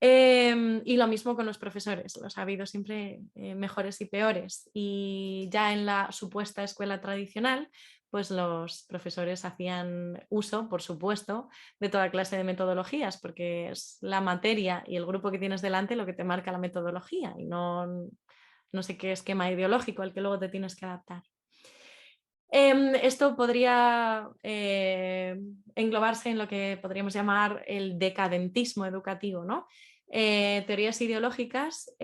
Y lo mismo con los profesores, los ha habido siempre mejores y peores, y ya en la supuesta escuela tradicional pues los profesores hacían uso, por supuesto, de toda clase de metodologías, porque es la materia y el grupo que tienes delante lo que te marca la metodología y no sé qué esquema ideológico al que luego te tienes que adaptar. Esto podría englobarse en lo que podríamos llamar el decadentismo educativo, ¿no? Teorías ideológicas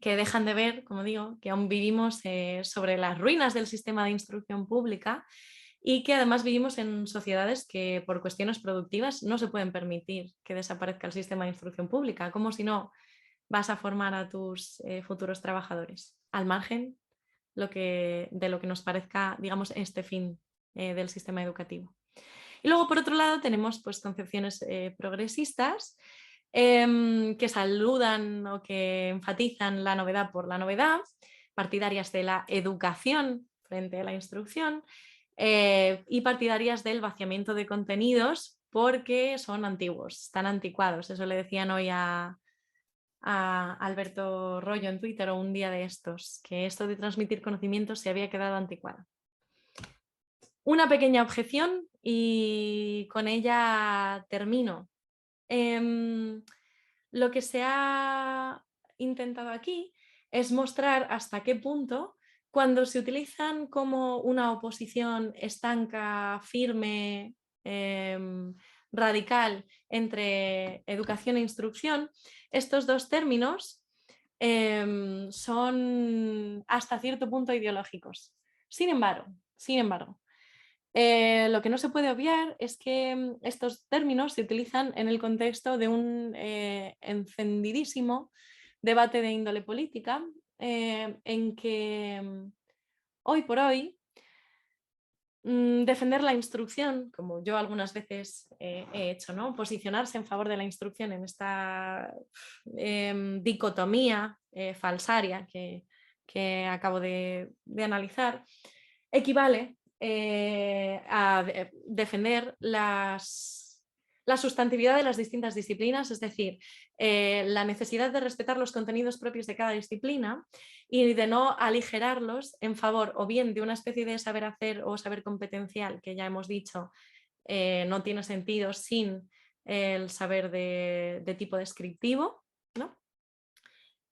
que dejan de ver, como digo, que aún vivimos sobre las ruinas del sistema de instrucción pública y que además vivimos en sociedades que por cuestiones productivas no se pueden permitir que desaparezca el sistema de instrucción pública, como si no vas a formar a tus futuros trabajadores, al margen de lo que nos parezca, digamos, este fin del sistema educativo. Y luego, por otro lado, tenemos pues, concepciones progresistas que saludan o que enfatizan la novedad por la novedad, partidarias de la educación frente a la instrucción y partidarias del vaciamiento de contenidos porque son antiguos, están anticuados. Eso le decían hoy a Alberto Rollo en Twitter o un día de estos, que esto de transmitir conocimientos se había quedado anticuado. Una pequeña objeción y con ella termino. Lo que se ha intentado aquí es mostrar hasta qué punto, cuando se utilizan como una oposición estanca, firme, radical entre educación e instrucción, estos dos términos son hasta cierto punto ideológicos. Sin embargo, lo que no se puede obviar es que estos términos se utilizan en el contexto de un encendidísimo debate de índole política en que hoy por hoy defender la instrucción, como yo algunas veces he hecho, ¿no? Posicionarse en favor de la instrucción en esta dicotomía falsaria que acabo de analizar, equivale a defender la sustantividad de las distintas disciplinas, es decir, la necesidad de respetar los contenidos propios de cada disciplina y de no aligerarlos en favor o bien de una especie de saber hacer o saber competencial, que ya hemos dicho no tiene sentido sin el saber de tipo descriptivo, ¿no?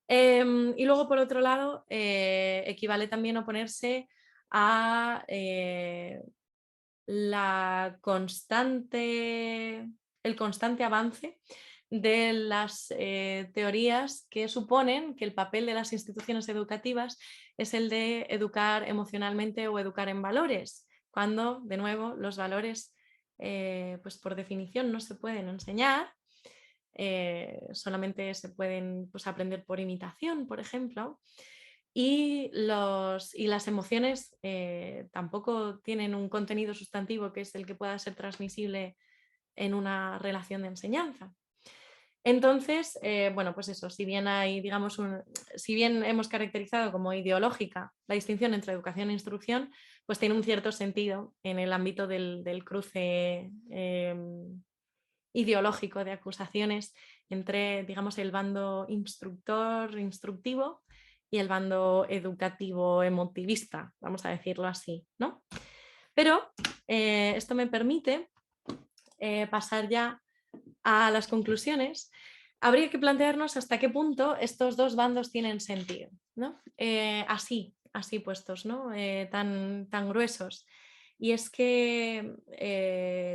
Y luego, por otro lado, equivale también oponerse a el constante avance de las teorías que suponen que el papel de las instituciones educativas es el de educar emocionalmente o educar en valores, cuando, de nuevo, los valores, pues por definición, no se pueden enseñar. Solamente se pueden pues, aprender por imitación, por ejemplo, y las emociones tampoco tienen un contenido sustantivo que es el que pueda ser transmisible en una relación de enseñanza. Entonces, bueno, pues eso, si bien hay, digamos, si bien hemos caracterizado como ideológica la distinción entre educación e instrucción, pues tiene un cierto sentido en el ámbito del cruce ideológico de acusaciones entre, digamos, el bando instructivo y el bando educativo emotivista, vamos a decirlo así, ¿no? Pero esto me permite pasar ya a las conclusiones. Habría que plantearnos hasta qué punto estos dos bandos tienen sentido, ¿no? Así puestos, ¿no? Tan gruesos. Y es que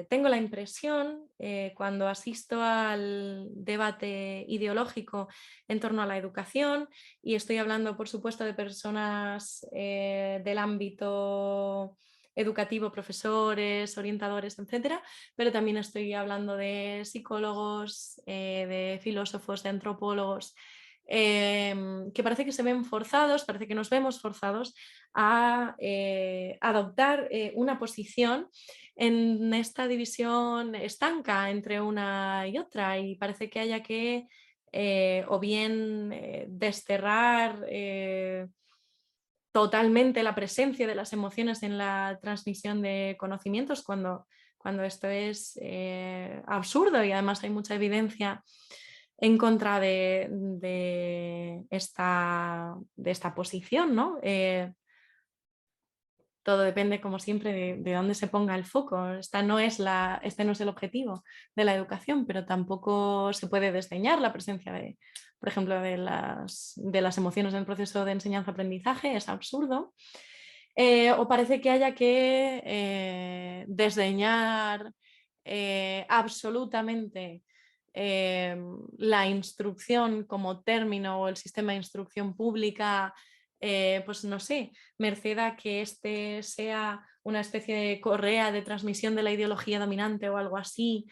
tengo la impresión, cuando asisto al debate ideológico en torno a la educación, y estoy hablando, por supuesto, de personas del ámbito educativo, profesores, orientadores, etcétera, pero también estoy hablando de psicólogos, de filósofos, de antropólogos, que parece que se ven forzados, parece que nos vemos forzados a adoptar una posición en esta división estanca entre una y otra, y parece que haya que o bien desterrar totalmente la presencia de las emociones en la transmisión de conocimientos cuando esto es absurdo, y además hay mucha evidencia en contra de esta posición, ¿no? Todo depende, como siempre, de dónde se ponga el foco. Este no es el objetivo de la educación, pero tampoco se puede desdeñar la presencia por ejemplo, de las emociones en el proceso de enseñanza-aprendizaje. Es absurdo. O parece que haya que desdeñar absolutamente la instrucción como término o el sistema de instrucción pública, pues no sé, merced a que este sea una especie de correa de transmisión de la ideología dominante o algo así,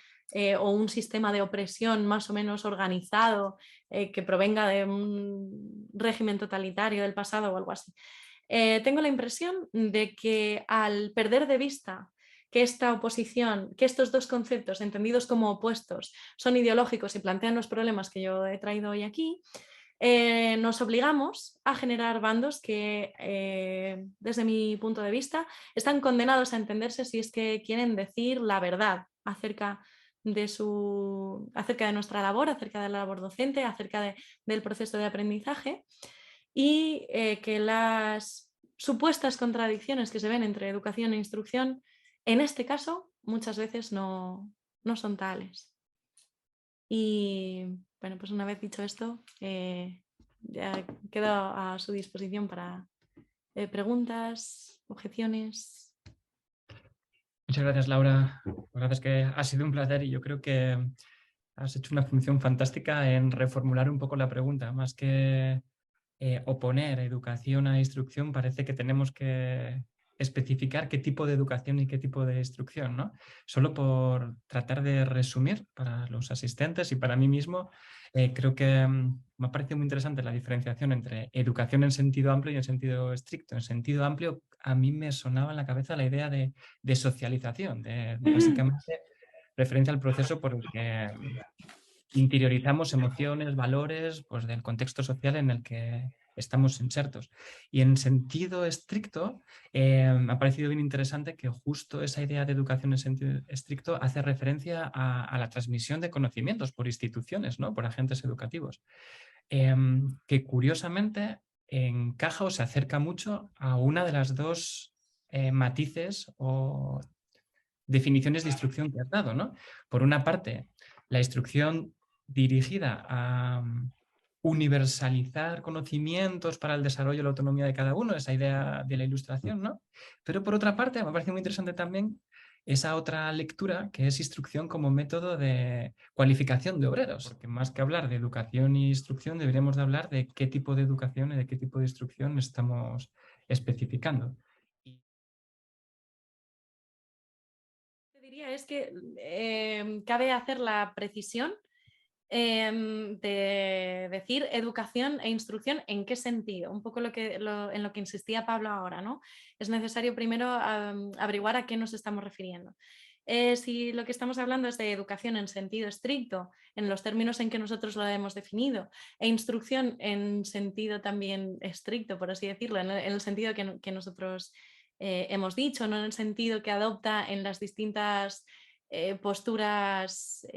o un sistema de opresión más o menos organizado que provenga de un régimen totalitario del pasado o algo así. Tengo la impresión de que al perder de vista que esta oposición, que estos dos conceptos entendidos como opuestos son ideológicos y plantean los problemas que yo he traído hoy aquí, nos obligamos a generar bandos que, desde mi punto de vista, están condenados a entenderse si es que quieren decir la verdad acerca de nuestra labor, acerca de la labor docente, acerca del proceso de aprendizaje, y que las supuestas contradicciones que se ven entre educación e instrucción, en este caso, muchas veces no son tales. Y bueno, pues una vez dicho esto, ya quedo a su disposición para preguntas, objeciones. Muchas gracias, Laura. La verdad es que ha sido un placer y yo creo que has hecho una función fantástica en reformular un poco la pregunta. Más que oponer educación a instrucción, parece que tenemos que especificar qué tipo de educación y qué tipo de instrucción, ¿no? Solo por tratar de resumir para los asistentes y para mí mismo, creo que me ha parecido muy interesante la diferenciación entre educación en sentido amplio y en sentido estricto. En sentido amplio, a mí me sonaba en la cabeza la idea de socialización, de básicamente referencia al proceso por el que interiorizamos emociones, valores, pues del contexto social en el que estamos insertos. Y en sentido estricto, me ha parecido bien interesante que justo esa idea de educación en sentido estricto hace referencia a la transmisión de conocimientos por instituciones, ¿no? Por agentes educativos, que curiosamente encaja o se acerca mucho a una de las dos matices o definiciones de instrucción que has dado, ¿no? Por una parte, la instrucción dirigida a universalizar conocimientos para el desarrollo y la autonomía de cada uno, esa idea de la ilustración, ¿no? Pero por otra parte, me parece muy interesante también esa otra lectura que es instrucción como método de cualificación de obreros, porque más que hablar de educación e instrucción, deberíamos de hablar de qué tipo de educación y de qué tipo de instrucción estamos especificando. Te diría es que cabe hacer la precisión de decir educación e instrucción, ¿en qué sentido? Un poco en lo que insistía Pablo ahora, ¿no? Es necesario primero averiguar a qué nos estamos refiriendo. Si lo que estamos hablando es de educación en sentido estricto, en los términos en que nosotros lo hemos definido, e instrucción en sentido también estricto, por así decirlo, en el sentido que nosotros hemos dicho, no en el sentido que adopta en las distintas posturas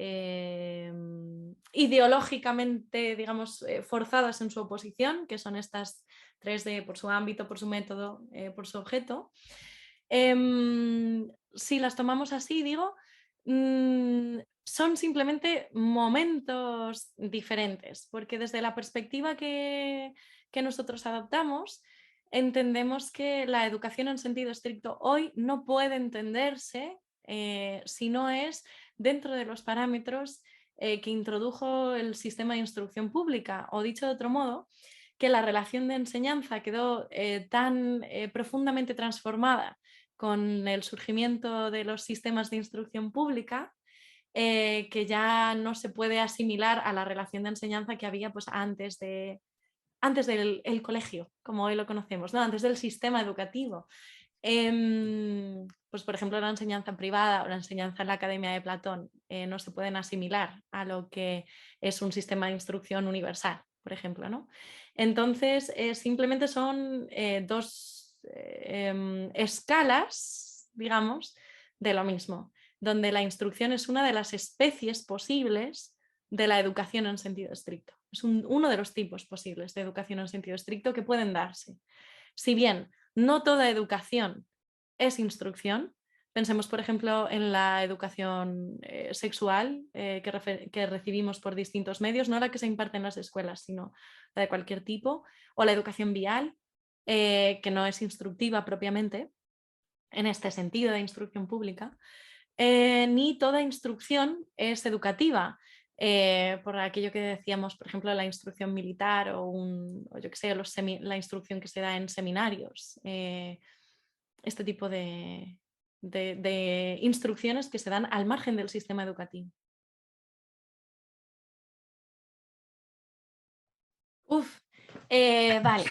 ideológicamente, digamos, forzadas en su oposición, que son estas 3D por su ámbito, por su método, por su objeto. Si las tomamos así, digo, son simplemente momentos diferentes, porque desde la perspectiva que nosotros adoptamos, entendemos que la educación en sentido estricto hoy no puede entenderse si no es dentro de los parámetros que introdujo el sistema de instrucción pública, o dicho de otro modo, que la relación de enseñanza quedó tan profundamente transformada con el surgimiento de los sistemas de instrucción pública, que ya no se puede asimilar a la relación de enseñanza que había pues, antes del el colegio, como hoy lo conocemos, ¿no? Antes del sistema educativo. Pues por ejemplo la enseñanza privada o la enseñanza en la Academia de Platón no se pueden asimilar a lo que es un sistema de instrucción universal, por ejemplo, ¿no? Entonces simplemente son dos escalas, digamos, de lo mismo, donde la instrucción es una de las especies posibles de la educación en sentido estricto. Es uno de los tipos posibles de educación en sentido estricto que pueden darse. Si bien no toda educación es instrucción, pensemos por ejemplo en la educación sexual que recibimos por distintos medios, no la que se imparte en las escuelas, sino la de cualquier tipo, o la educación vial, que no es instructiva propiamente, en este sentido de instrucción pública, ni toda instrucción es educativa. Por aquello que decíamos, por ejemplo, la instrucción militar o yo que sé, la instrucción que se da en seminarios, este tipo de instrucciones que se dan al margen del sistema educativo. Vale.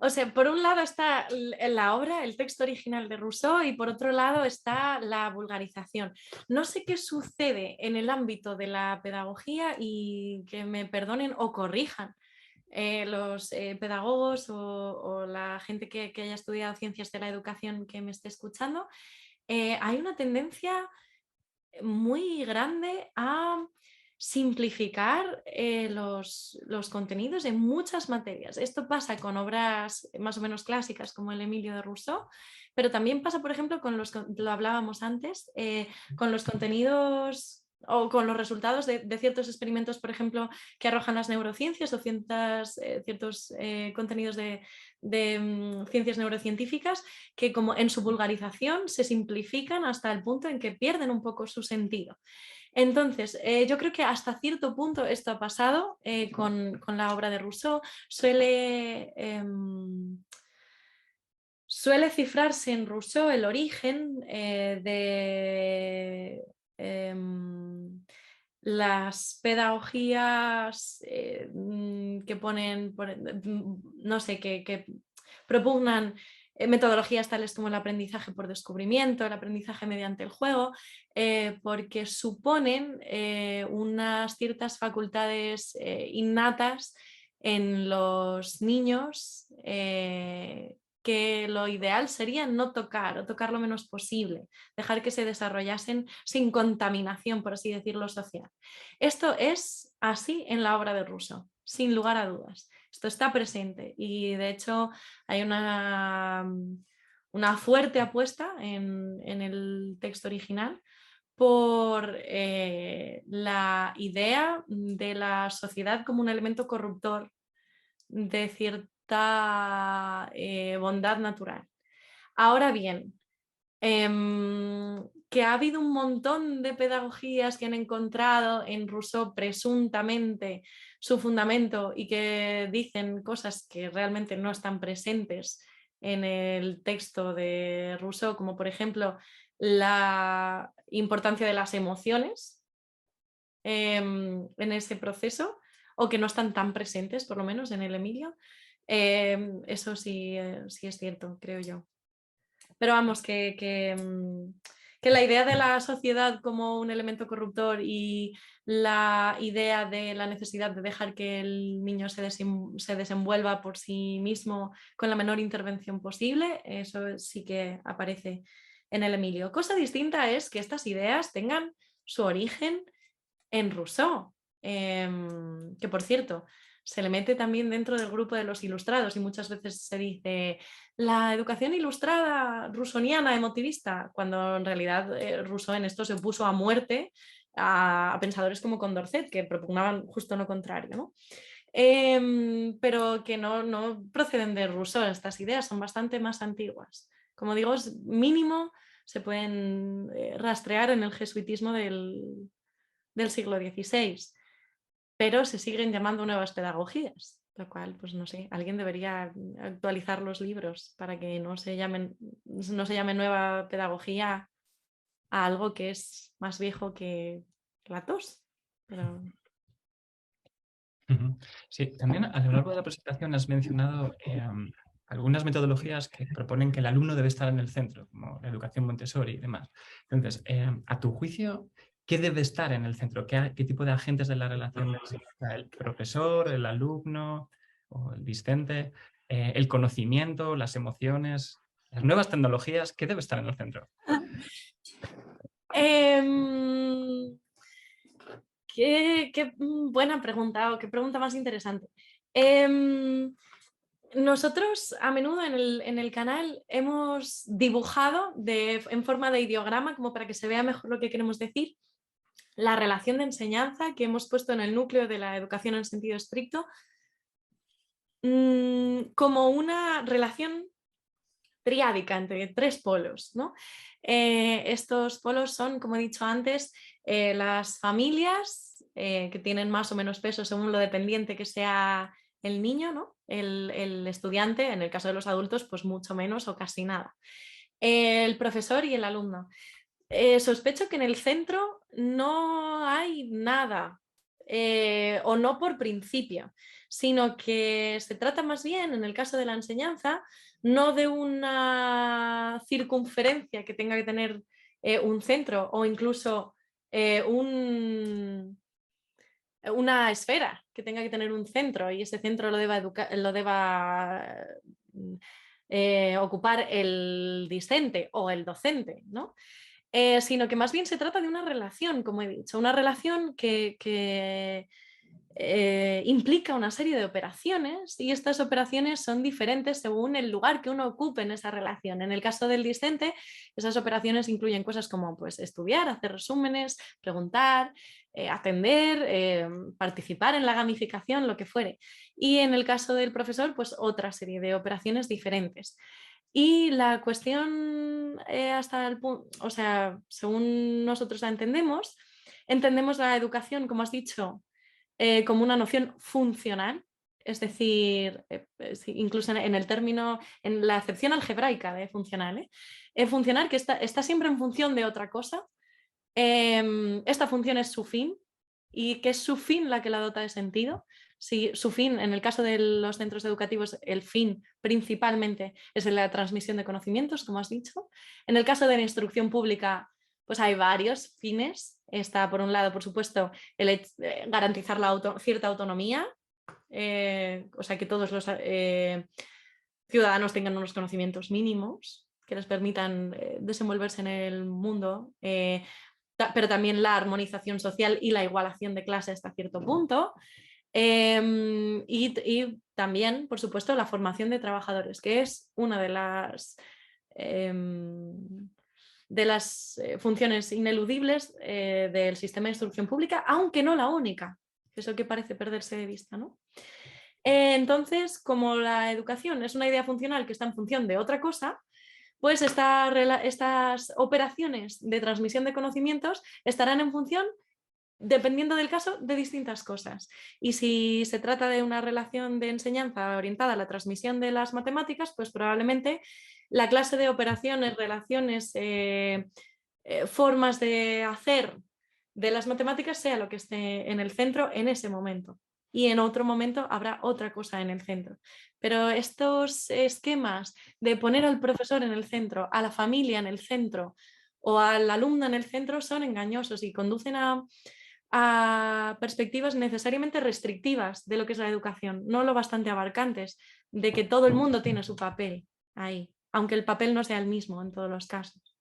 O sea, por un lado está la obra, el texto original de Rousseau, y por otro lado está la vulgarización. No sé qué sucede en el ámbito de la pedagogía, y que me perdonen o corrijan los pedagogos o la gente que haya estudiado ciencias de la educación que me esté escuchando. Hay una tendencia muy grande a simplificar los contenidos en muchas materias. Esto pasa con obras más o menos clásicas como el Emilio de Rousseau, pero también pasa, por ejemplo, lo hablábamos antes, con los contenidos o con los resultados de ciertos experimentos, por ejemplo, que arrojan las neurociencias o ciertos contenidos de ciencias neurocientíficas, que como en su vulgarización se simplifican hasta el punto en que pierden un poco su sentido. Entonces, yo creo que hasta cierto punto esto ha pasado con la obra de Rousseau. Suele cifrarse en Rousseau el origen de las pedagogías que ponen, no sé, que propugnan metodologías tales como el aprendizaje por descubrimiento, el aprendizaje mediante el juego, porque suponen unas ciertas facultades innatas en los niños, que lo ideal sería no tocar o tocar lo menos posible, dejar que se desarrollasen sin contaminación, por así decirlo, social. Esto es así en la obra de Rousseau, sin lugar a dudas. Esto está presente y de hecho hay una fuerte apuesta en el texto original por la idea de la sociedad como un elemento corruptor de cierta bondad natural. Ahora bien, que ha habido un montón de pedagogías que han encontrado en Rousseau presuntamente su fundamento y que dicen cosas que realmente no están presentes en el texto de Rousseau, como por ejemplo la importancia de las emociones en ese proceso, o que no están tan presentes, por lo menos en el Emilio. Eso sí, sí es cierto, creo yo. Pero vamos, que la idea de la sociedad como un elemento corruptor y la idea de la necesidad de dejar que el niño se desenvuelva por sí mismo con la menor intervención posible, eso sí que aparece en el Emilio. Cosa distinta es que estas ideas tengan su origen en Rousseau, que por cierto se le mete también dentro del grupo de los ilustrados y muchas veces se dice la educación ilustrada rousseauiana emotivista, cuando en realidad Rousseau en esto se opuso a muerte a pensadores como Condorcet, que propugnaban justo lo contrario, ¿no? Pero que no proceden de Rousseau. Estas ideas son bastante más antiguas. Como digo, es mínimo se pueden rastrear en el jesuitismo del siglo XVI, pero se siguen llamando nuevas pedagogías, lo cual, pues no sé, alguien debería actualizar los libros para que no se llame nueva pedagogía a algo que es más viejo que la tos. Pero... Sí, también a lo largo de la presentación has mencionado algunas metodologías que proponen que el alumno debe estar en el centro, como la educación Montessori y demás. Entonces, a tu juicio, ¿qué debe estar en el centro? ¿Qué tipo de agentes de la relación necesita el profesor, el alumno o el discente? El conocimiento, las emociones, las nuevas tecnologías, ¿qué debe estar en el centro? Qué buena pregunta, o qué pregunta más interesante. Nosotros a menudo en el canal hemos dibujado en forma de ideograma, como para que se vea mejor lo que queremos decir, la relación de enseñanza que hemos puesto en el núcleo de la educación en sentido estricto, como una relación triádica entre tres polos, ¿no? Estos polos son, como he dicho antes, las familias que tienen más o menos peso según lo dependiente que sea el niño, ¿no? El estudiante, en el caso de los adultos, pues mucho menos o casi nada. El profesor y el alumno. Sospecho que en el centro no hay nada o no por principio, sino que se trata más bien, en el caso de la enseñanza, no de una circunferencia que tenga que tener un centro o incluso una esfera que tenga que tener un centro y ese centro lo deba ocupar el discente o el docente, ¿no? Sino que más bien se trata de una relación, como he dicho, una relación que implica una serie de operaciones y estas operaciones son diferentes según el lugar que uno ocupe en esa relación. En el caso del discente, esas operaciones incluyen cosas como pues, estudiar, hacer resúmenes, preguntar, atender, participar en la gamificación, lo que fuere. Y en el caso del profesor, pues otra serie de operaciones diferentes. Y la cuestión hasta el punto, o sea, según nosotros la entendemos la educación, como has dicho, como una noción funcional, es decir, incluso en el término, en la acepción algebraica de funcional, funcional que está siempre en función de otra cosa. Esta función es su fin y que es su fin la que la dota de sentido. Si su fin, en el caso de los centros educativos, el fin principalmente es la transmisión de conocimientos, como has dicho. En el caso de la instrucción pública, pues hay varios fines. Está, por un lado, por supuesto, garantizar cierta autonomía, o sea, que todos los ciudadanos tengan unos conocimientos mínimos que les permitan desenvolverse en el mundo, pero también la armonización social y la igualación de clase hasta cierto punto. Y también, por supuesto, la formación de trabajadores, que es una de las funciones ineludibles del sistema de instrucción pública, aunque no la única, eso que parece perderse de vista, ¿no? Entonces, como la educación es una idea funcional que está en función de otra cosa, pues estas operaciones de transmisión de conocimientos estarán en función, dependiendo del caso, de distintas cosas. Y si se trata de una relación de enseñanza orientada a la transmisión de las matemáticas, pues probablemente la clase de operaciones, relaciones, formas de hacer de las matemáticas sea lo que esté en el centro en ese momento. Y en otro momento habrá otra cosa en el centro. Pero estos esquemas de poner al profesor en el centro, a la familia en el centro o al alumno en el centro son engañosos y conducen a perspectivas necesariamente restrictivas de lo que es la educación, no lo bastante abarcantes, de que todo el mundo tiene su papel ahí, aunque el papel no sea el mismo en todos los casos.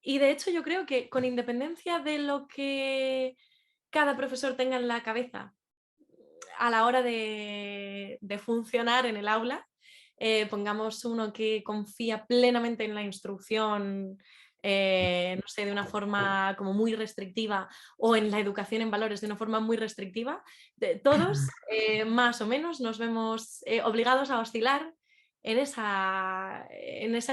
Y de hecho yo creo que con independencia de lo que cada profesor tenga en la cabeza a la hora de funcionar en el aula, pongamos uno que confía plenamente en la instrucción, no sé, de una forma como muy restrictiva, o en la educación en valores de una forma muy restrictiva, todos más o menos nos vemos obligados a oscilar en esa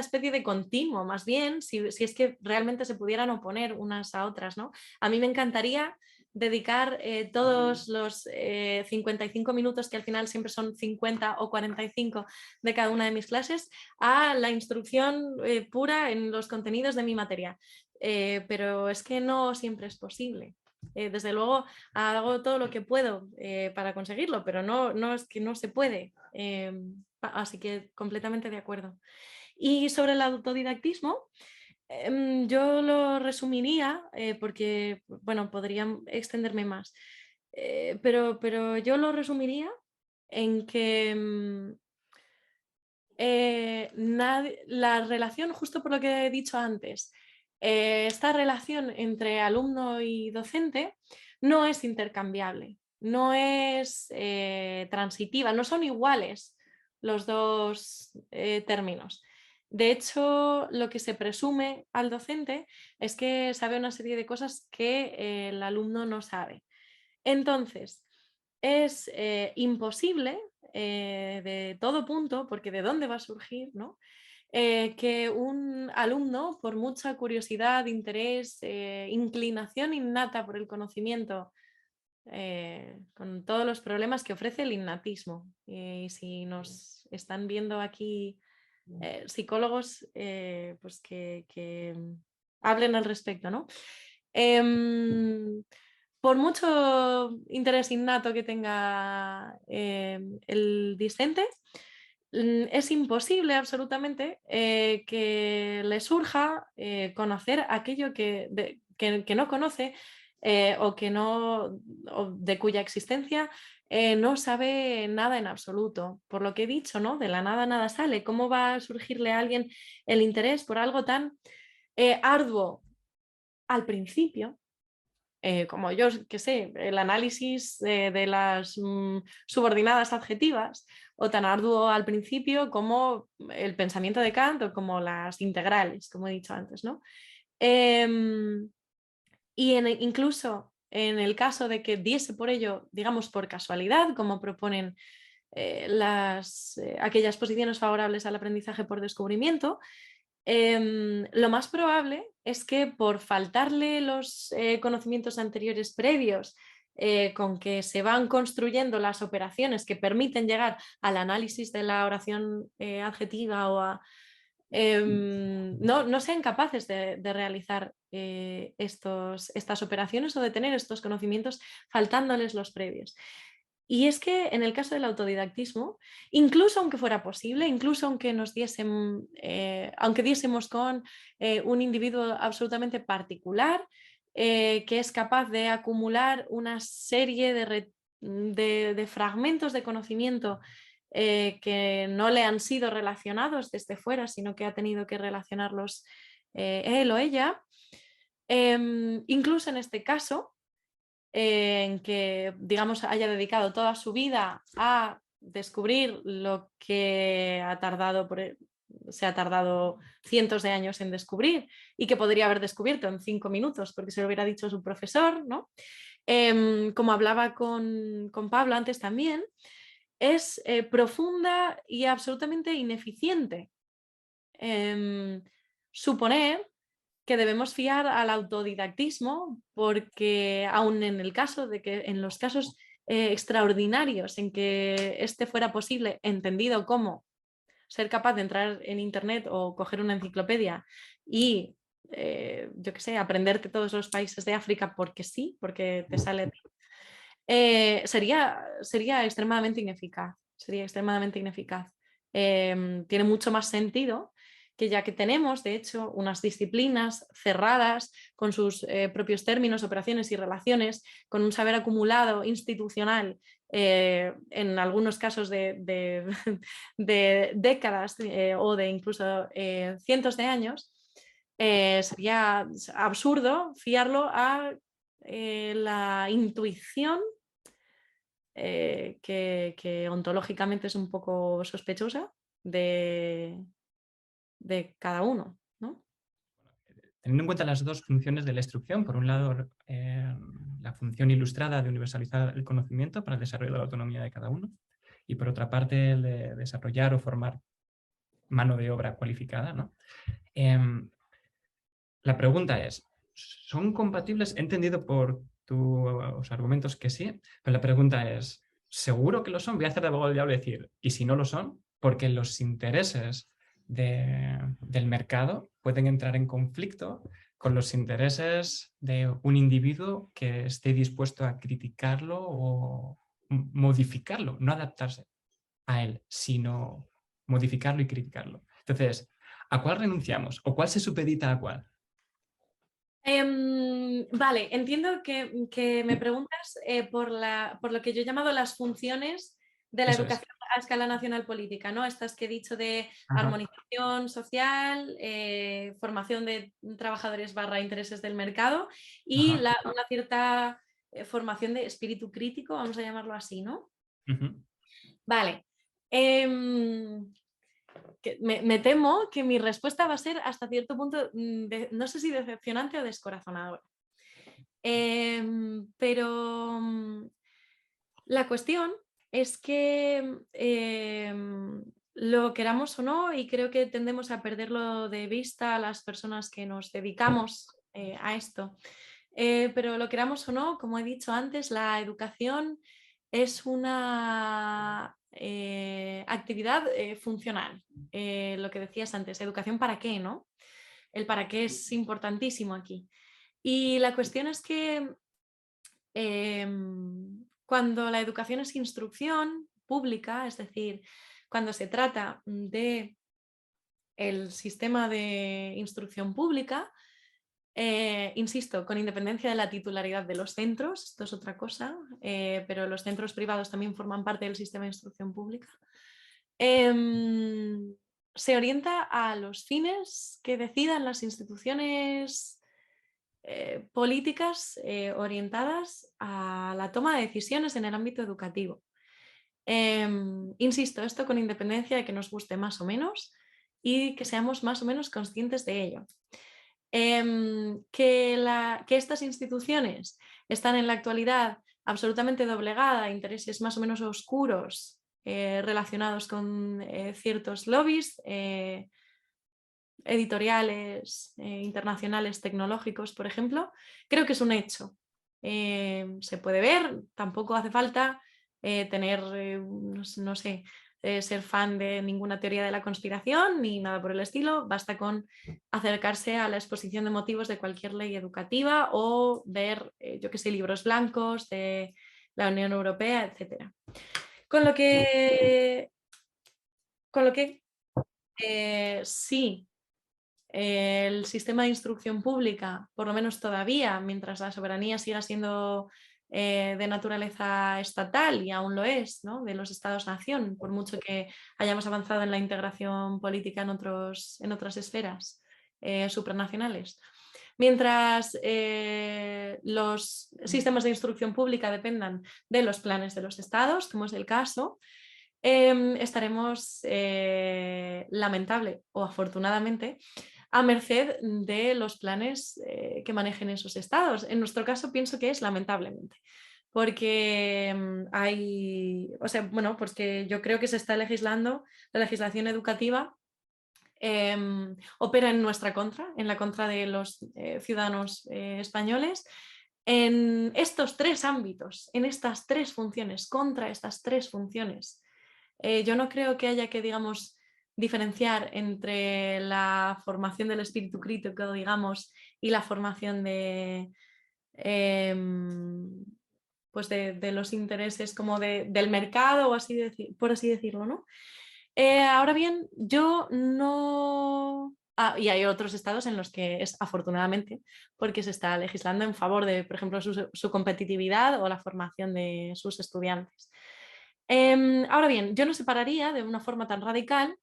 especie de continuo, más bien, si es que realmente se pudieran oponer unas a otras, ¿no? A mí me encantaría dedicar todos los 55 minutos, que al final siempre son 50 o 45 de cada una de mis clases, a la instrucción pura en los contenidos de mi materia. Pero es que no siempre es posible. Desde luego hago todo lo que puedo para conseguirlo, pero no es que no se puede. Así que completamente de acuerdo. Y sobre el autodidactismo, yo lo resumiría porque, bueno, podría extenderme más, pero yo lo resumiría en que la relación, justo por lo que he dicho antes, esta relación entre alumno y docente no es intercambiable, no es transitiva, no son iguales los dos términos. De hecho, lo que se presume al docente es que sabe una serie de cosas que el alumno no sabe. Entonces, es imposible de todo punto, porque de dónde va a surgir, ¿no? Que un alumno, por mucha curiosidad, interés, inclinación innata por el conocimiento, con todos los problemas que ofrece el innatismo. Y si nos están viendo aquí psicólogos, pues que hablen al respecto, ¿no? Por mucho interés innato que tenga el discente, es imposible absolutamente que le surja conocer aquello que no conoce o que no, o de cuya existencia no sabe nada en absoluto. Por lo que he dicho, ¿no? De la nada nada sale. ¿Cómo va a surgirle a alguien el interés por algo tan arduo al principio? Como yo que sé, el análisis de las subordinadas adjetivas, o tan arduo al principio como el pensamiento de Kant o como las integrales, como he dicho antes, ¿no? Y incluso en el caso de que diese por ello, digamos, por casualidad, como proponen aquellas posiciones favorables al aprendizaje por descubrimiento, lo más probable es que por faltarle los conocimientos anteriores previos con que se van construyendo las operaciones que permiten llegar al análisis de la oración adjetiva no sean capaces de realizar estas operaciones o de tener estos conocimientos faltándoles los previos. Y es que en el caso del autodidactismo, incluso aunque fuera posible, incluso aunque aunque diésemos con un individuo absolutamente particular, que es capaz de acumular una serie de fragmentos de conocimiento que no le han sido relacionados desde fuera, sino que ha tenido que relacionarlos él o ella, incluso en este caso, en que, digamos, haya dedicado toda su vida a descubrir lo que se ha tardado cientos de años en descubrir y que podría haber descubierto en 5 minutos porque se lo hubiera dicho su profesor, ¿no? Como hablaba con Pablo antes también, es profunda y absolutamente ineficiente suponer que debemos fiar al autodidactismo porque aun en el caso de que en los casos extraordinarios en que este fuera posible, entendido como ser capaz de entrar en internet o coger una enciclopedia y yo qué sé, aprenderte todos los países de África porque sí, porque te sale, sería extremadamente ineficaz. Sería extremadamente ineficaz. Tiene mucho más sentido que ya que tenemos, de hecho, unas disciplinas cerradas con sus propios términos, operaciones y relaciones, con un saber acumulado institucional, en algunos casos de décadas o de incluso cientos de años, sería absurdo fiarlo a la intuición que ontológicamente es un poco sospechosa de cada uno, ¿no? Teniendo en cuenta las dos funciones de la instrucción, por un lado, la función ilustrada de universalizar el conocimiento para el desarrollo de la autonomía de cada uno, y por otra parte, el de desarrollar o formar mano de obra cualificada, ¿no? La pregunta es, ¿son compatibles? He entendido por tus argumentos que sí, pero la pregunta es, ¿seguro que lo son? Voy a hacer de abogado del diablo y decir, ¿y si no lo son? Porque los intereses del mercado pueden entrar en conflicto con los intereses de un individuo que esté dispuesto a criticarlo o modificarlo, no adaptarse a él, sino modificarlo y criticarlo. Entonces, ¿a cuál renunciamos? ¿O cuál se supedita a cuál? Vale, entiendo que me preguntas por lo que yo he llamado las funciones de la Eso es. educación a escala nacional política, ¿no? Estas que he dicho de Ajá. armonización social, formación de trabajadores / intereses del mercado y Ajá. una cierta formación de espíritu crítico, vamos a llamarlo así, ¿no? Uh-huh. Vale. Me temo que mi respuesta va a ser hasta cierto punto, no sé si decepcionante o descorazonadora. Pero la cuestión es que lo queramos o no, y creo que tendemos a perderlo de vista a las personas que nos dedicamos a esto, pero lo queramos o no, como he dicho antes, la educación es una actividad funcional. Lo que decías antes, ¿educación para qué, no? el para qué es importantísimo aquí. Y la cuestión es que cuando la educación es instrucción pública, es decir, cuando se trata de el sistema de instrucción pública, insisto, con independencia de la titularidad de los centros, esto es otra cosa, pero los centros privados también forman parte del sistema de instrucción pública, se orienta a los fines que decidan las instituciones políticas orientadas a la toma de decisiones en el ámbito educativo. Insisto, esto con independencia de que nos guste más o menos y que seamos más o menos conscientes de ello. Que estas instituciones están en la actualidad absolutamente doblegadas a intereses más o menos oscuros relacionados con ciertos lobbies editoriales internacionales tecnológicos, por ejemplo, creo que es un hecho. Se puede ver, tampoco hace falta tener, no sé, ser fan de ninguna teoría de la conspiración ni nada por el estilo, basta con acercarse a la exposición de motivos de cualquier ley educativa o ver, yo que sé, libros blancos de la Unión Europea, etc. Con lo que sí, el sistema de instrucción pública, por lo menos todavía, mientras la soberanía siga siendo de naturaleza estatal, y aún lo es, ¿no?, de los estados-nación, por mucho que hayamos avanzado en la integración política en otras esferas supranacionales. Mientras los sistemas de instrucción pública dependan de los planes de los estados, como es el caso, estaremos, lamentable o afortunadamente, a merced de los planes que manejen esos estados. En nuestro caso pienso que es lamentablemente, porque hay, o sea, bueno, pues que yo creo que se está legislando, la legislación educativa opera en nuestra contra, en la contra de los ciudadanos españoles, en estos tres ámbitos, en estas tres funciones, contra estas tres funciones. Yo no creo que haya que, digamos, diferenciar entre la formación del espíritu crítico, digamos, y la formación de, pues de los intereses como del mercado, o así por así decirlo, ¿no? Ahora bien, yo no... y hay otros estados en los que es afortunadamente porque se está legislando en favor de, por ejemplo, su competitividad o la formación de sus estudiantes. Ahora bien, yo no separaría de una forma tan radical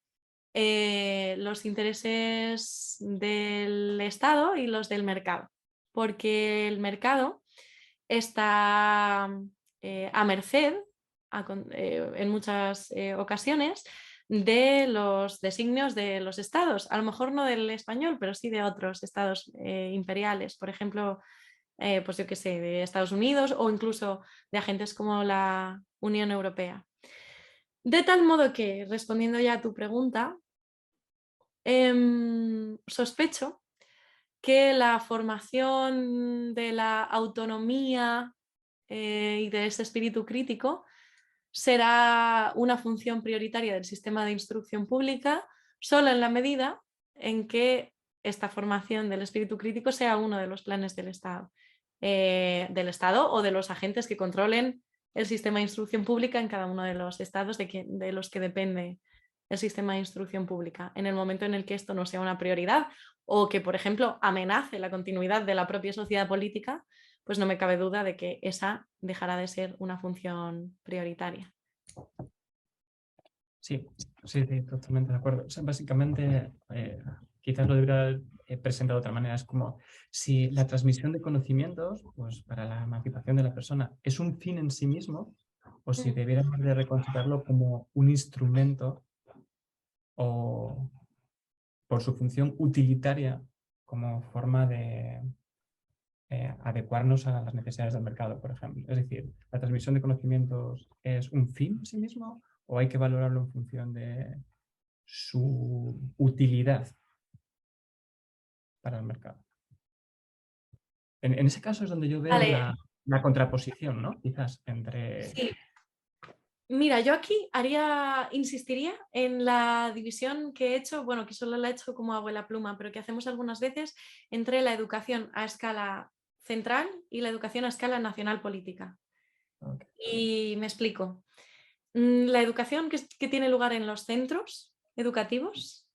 los intereses del Estado y los del mercado, porque el mercado está a merced, en muchas ocasiones, de los designios de los estados, a lo mejor no del español, pero sí de otros estados imperiales, por ejemplo, pues yo qué sé, de Estados Unidos o incluso de agentes como la Unión Europea. De tal modo que, respondiendo ya a tu pregunta, sospecho que la formación de la autonomía y de ese espíritu crítico será una función prioritaria del sistema de instrucción pública solo en la medida en que esta formación del espíritu crítico sea uno de los planes del Estado o de los agentes que controlen el sistema de instrucción pública en cada uno de los estados de los que depende el sistema de instrucción pública. En el momento en el que esto no sea una prioridad o que, por ejemplo, amenace la continuidad de la propia sociedad política, pues no me cabe duda de que esa dejará de ser una función prioritaria. Sí, totalmente de acuerdo. O sea, básicamente, quizás lo debería haber presentado de otra manera. Es como si la transmisión de conocimientos, pues para la emancipación de la persona, es un fin en sí mismo, o si debiéramos de reconsiderarlo como un instrumento o por su función utilitaria como forma de adecuarnos a las necesidades del mercado, por ejemplo. Es decir, ¿la transmisión de conocimientos es un fin en sí mismo o hay que valorarlo en función de su utilidad para el mercado? En ese caso es donde yo veo Vale, la contraposición, ¿no? Quizás entre... sí. Mira, yo aquí insistiría en la división que he hecho, bueno, que solo la he hecho como abuela pluma, pero que hacemos algunas veces entre la educación a escala central y la educación a escala nacional política. Ok. Y me explico. La educación que tiene lugar en los centros educativos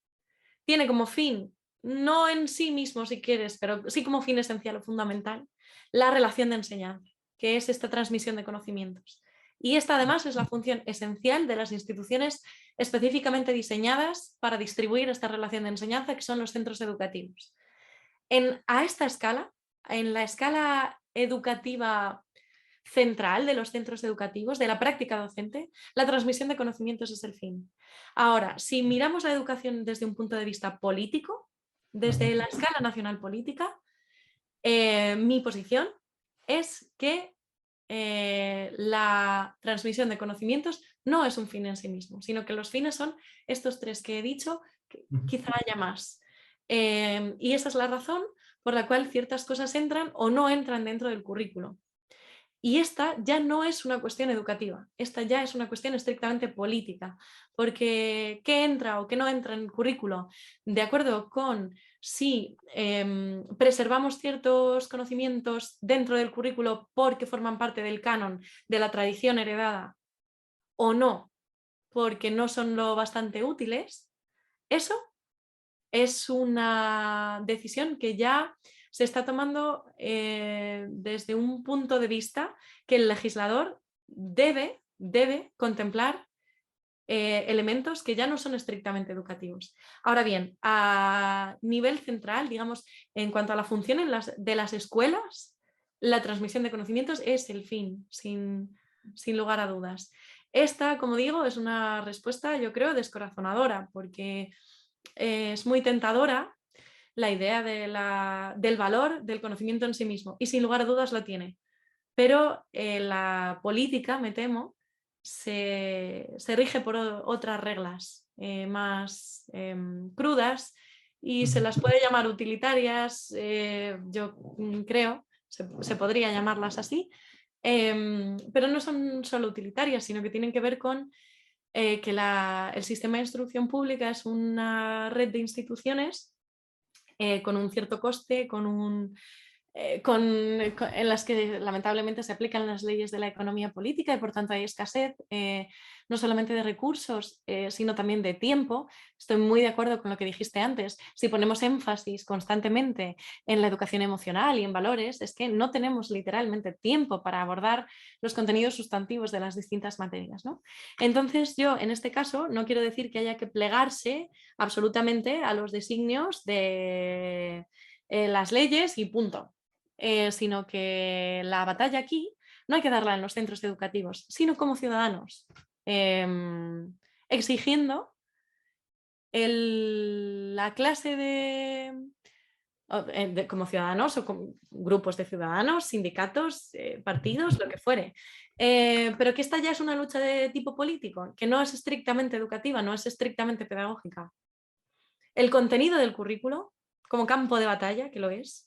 tiene como fin, no en sí mismo si quieres, pero sí como fin esencial o fundamental, la relación de enseñanza, que es esta transmisión de conocimientos. Y esta además es la función esencial de las instituciones específicamente diseñadas para distribuir esta relación de enseñanza, que son los centros educativos. A esta escala, en la escala educativa central de los centros educativos, de la práctica docente, la transmisión de conocimientos es el fin. Ahora, si miramos la educación desde un punto de vista político, desde la escala nacional política, mi posición es que la transmisión de conocimientos no es un fin en sí mismo, sino que los fines son estos tres que he dicho, que quizá haya más. Y esa es la razón por la cual ciertas cosas entran o no entran dentro del currículo. Y esta ya no es una cuestión educativa, esta ya es una cuestión estrictamente política, porque qué entra o qué no entra en el currículo, de acuerdo con si preservamos ciertos conocimientos dentro del currículo porque forman parte del canon, de la tradición heredada, o no, porque no son lo bastante útiles, eso es una decisión que ya se está tomando desde un punto de vista que el legislador debe contemplar elementos que ya no son estrictamente educativos. Ahora bien, a nivel central, digamos, en cuanto a la función de las escuelas, la transmisión de conocimientos es el fin, sin lugar a dudas. Esta, como digo, es una respuesta, yo creo, descorazonadora, porque es muy tentadora la idea del valor del conocimiento en sí mismo, y sin lugar a dudas lo tiene. Pero la política, me temo, se rige por otras reglas más crudas y se las puede llamar utilitarias, yo creo, se podría llamarlas así, pero no son solo utilitarias, sino que tienen que ver con que el sistema de instrucción pública es una red de instituciones con un cierto coste, en las que lamentablemente se aplican las leyes de la economía política y por tanto hay escasez no solamente de recursos, sino también de tiempo. Estoy muy de acuerdo con lo que dijiste antes. Si ponemos énfasis constantemente en la educación emocional y en valores, es que no tenemos literalmente tiempo para abordar los contenidos sustantivos de las distintas materias, ¿no? Entonces yo en este caso no quiero decir que haya que plegarse absolutamente a los designios de las leyes y punto. Sino que la batalla aquí no hay que darla en los centros educativos, sino como ciudadanos, exigiendo la clase como ciudadanos o con grupos de ciudadanos, sindicatos, partidos, lo que fuere. Pero que esta ya es una lucha de tipo político, que no es estrictamente educativa, no es estrictamente pedagógica. El contenido del currículo, como campo de batalla, que lo es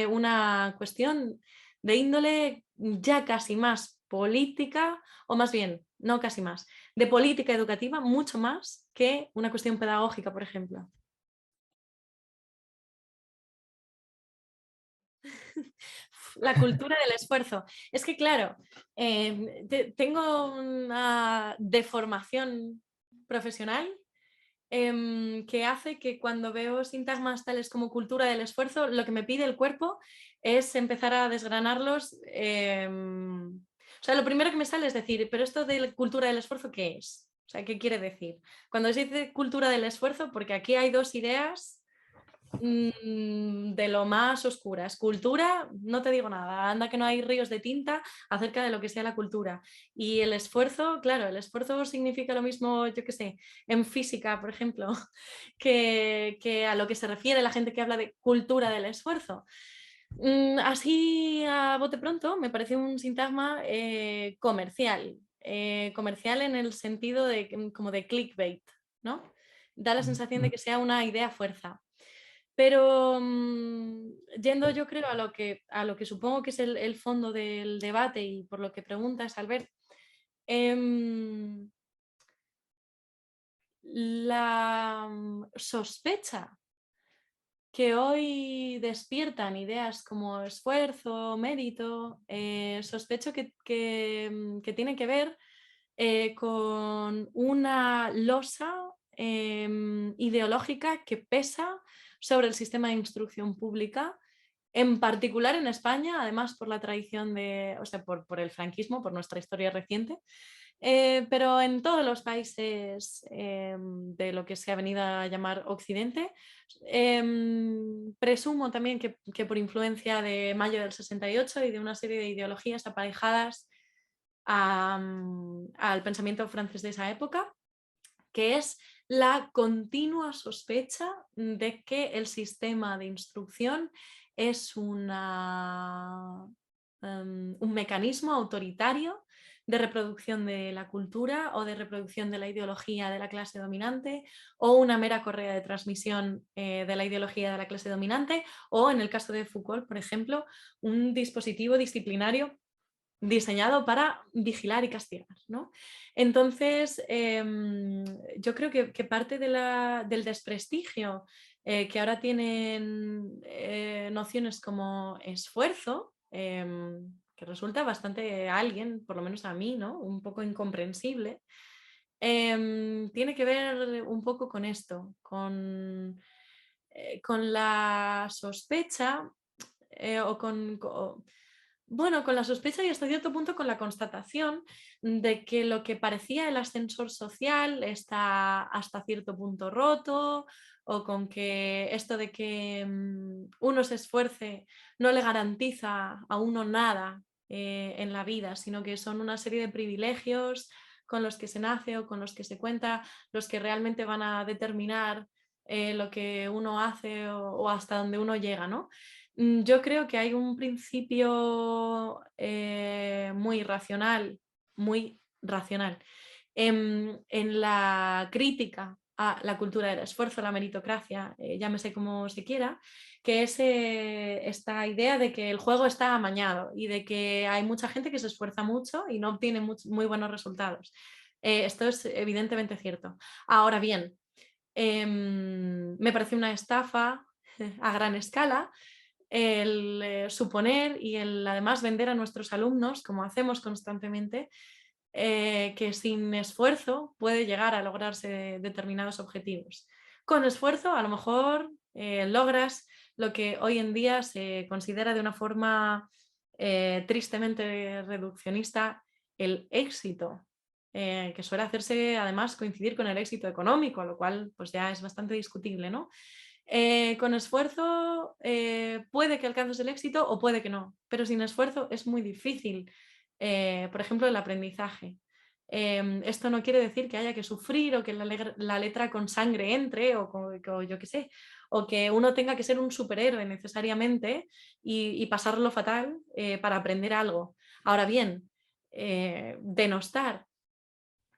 una cuestión de índole ya casi más política, o más bien, no casi más, de política educativa, mucho más que una cuestión pedagógica, por ejemplo. La cultura del esfuerzo. Es que, claro, tengo una deformación profesional que hace que cuando veo sintagmas tales como cultura del esfuerzo, lo que me pide el cuerpo es empezar a desgranarlos. O sea, lo primero que me sale es decir, pero esto de cultura del esfuerzo, ¿qué es? O sea, ¿qué quiere decir? Cuando se dice cultura del esfuerzo, porque aquí hay dos ideas de lo más oscuras. Cultura, no te digo nada, anda que no hay ríos de tinta acerca de lo que sea la cultura. Y el esfuerzo, claro, el esfuerzo significa lo mismo, yo qué sé, en física, por ejemplo, que a lo que se refiere la gente que habla de cultura del esfuerzo. Así a bote pronto me parece un sintagma comercial, comercial en el sentido de como de clickbait, ¿no? Da la sensación de que sea una idea fuerza. Pero yendo yo creo a lo que supongo que es el fondo del debate y por lo que preguntas, Albert, em, la sospecha que hoy despiertan ideas como esfuerzo, mérito, sospecho que tiene que ver con una losa ideológica que pesa sobre el sistema de instrucción pública, en particular en España, además por la tradición de, o sea, por el franquismo, por nuestra historia reciente, pero en todos los países de lo que se ha venido a llamar Occidente. Presumo también que por influencia de Mayo del 68 y de una serie de ideologías aparejadas al pensamiento francés de esa época, que es la continua sospecha de que el sistema de instrucción es un mecanismo autoritario de reproducción de la cultura o de reproducción de la ideología de la clase dominante, o una mera correa de transmisión de la ideología de la clase dominante, o en el caso de Foucault, por ejemplo, un dispositivo disciplinario diseñado para vigilar y castigar, ¿no? Entonces, yo creo que parte del desprestigio que ahora tienen nociones como esfuerzo, que resulta bastante a alguien, por lo menos a mí, ¿no? Un poco incomprensible, tiene que ver un poco con esto, con la sospecha o bueno, con la sospecha y hasta cierto punto con la constatación de que lo que parecía el ascensor social está hasta cierto punto roto, o con que esto de que uno se esfuerce no le garantiza a uno nada en la vida, sino que son una serie de privilegios con los que se nace o con los que se cuenta, los que realmente van a determinar lo que uno hace o hasta donde uno llega, ¿no? Yo creo que hay un principio muy racional, en la crítica a la cultura del esfuerzo, la meritocracia, llámese como se quiera, que es esta idea de que el juego está amañado y de que hay mucha gente que se esfuerza mucho y no obtiene muy buenos resultados. Esto es evidentemente cierto. Ahora bien, me parece una estafa a gran escala el suponer y el además vender a nuestros alumnos, como hacemos constantemente, que sin esfuerzo puede llegar a lograrse determinados objetivos. Con esfuerzo a lo mejor logras lo que hoy en día se considera de una forma tristemente reduccionista el éxito, que suele hacerse además coincidir con el éxito económico, lo cual pues ya es bastante discutible, ¿no? Con esfuerzo puede que alcances el éxito o puede que no, pero sin esfuerzo es muy difícil. Por ejemplo, el aprendizaje. Esto no quiere decir que haya que sufrir o que la letra con sangre entre o yo qué sé, o que uno tenga que ser un superhéroe necesariamente y pasarlo fatal para aprender algo. Ahora bien, denostar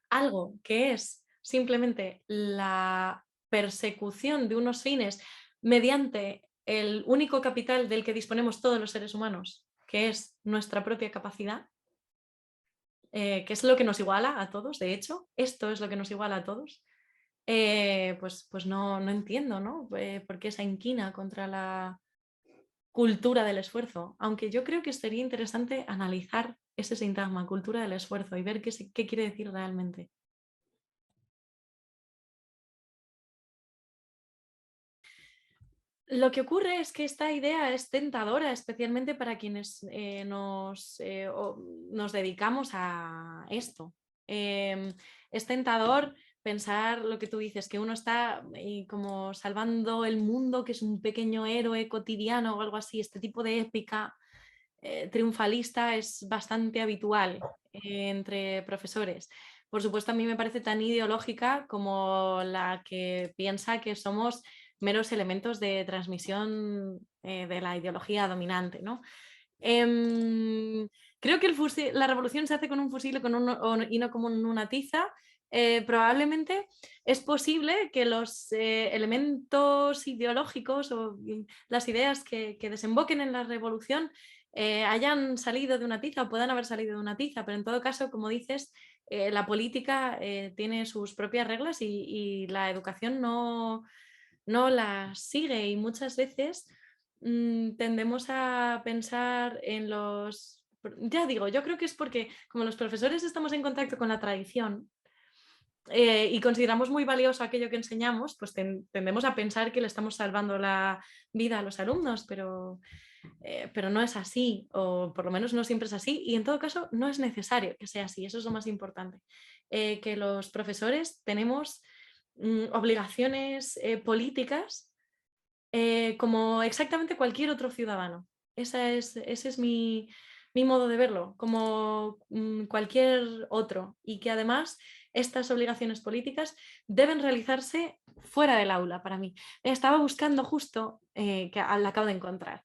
algo que es simplemente la persecución de unos fines mediante el único capital del que disponemos todos los seres humanos, que es nuestra propia capacidad, que es lo que nos iguala a todos, de hecho, esto es lo que nos iguala a todos, pues no entiendo, ¿no? ¿Por qué esa inquina contra la cultura del esfuerzo? Aunque yo creo que sería interesante analizar ese sintagma, cultura del esfuerzo, y ver qué quiere decir realmente. Lo que ocurre es que esta idea es tentadora, especialmente para quienes nos dedicamos a esto. Es tentador pensar lo que tú dices, que uno está como salvando el mundo, que es un pequeño héroe cotidiano o algo así. Este tipo de épica triunfalista es bastante habitual entre profesores. Por supuesto, a mí me parece tan ideológica como la que piensa que somos meros elementos de transmisión de la ideología dominante, ¿no? Creo que la revolución se hace con un fusil y no como en una tiza, probablemente es posible que los elementos ideológicos o las ideas que desemboquen en la revolución hayan salido de una tiza o puedan haber salido de una tiza, pero en todo caso, como dices, la política tiene sus propias reglas y la educación no las sigue, y muchas veces tendemos a pensar en los... Ya digo, yo creo que es porque como los profesores estamos en contacto con la tradición, y consideramos muy valioso aquello que enseñamos, pues tendemos a pensar que le estamos salvando la vida a los alumnos, pero no es así, o por lo menos no siempre es así, y en todo caso no es necesario que sea así, eso es lo más importante. Que los profesores tenemos obligaciones políticas como exactamente cualquier otro ciudadano. Ese es mi modo de verlo, como cualquier otro, y que además estas obligaciones políticas deben realizarse fuera del aula para mí. Estaba buscando justo, que la acabo de encontrar,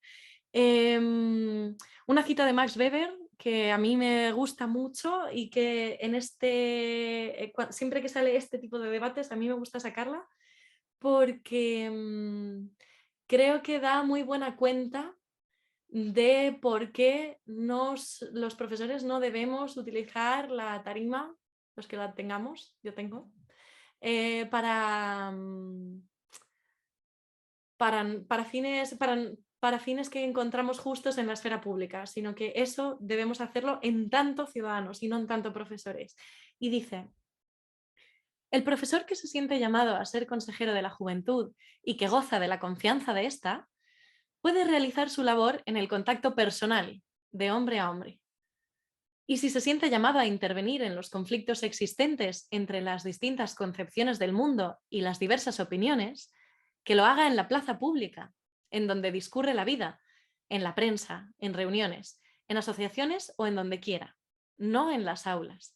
una cita de Max Weber que a mí me gusta mucho y que en siempre que sale este tipo de debates a mí me gusta sacarla porque creo que da muy buena cuenta de por qué los profesores no debemos utilizar la tarima, los que la tengamos, yo tengo, para fines que encontramos justos en la esfera pública, sino que eso debemos hacerlo en tanto ciudadanos y no en tanto profesores. Y dice: el profesor que se siente llamado a ser consejero de la juventud y que goza de la confianza de ésta, puede realizar su labor en el contacto personal, de hombre a hombre. Y si se siente llamado a intervenir en los conflictos existentes entre las distintas concepciones del mundo y las diversas opiniones, que lo haga en la plaza pública, en donde discurre la vida, en la prensa, en reuniones, en asociaciones o en donde quiera, no en las aulas.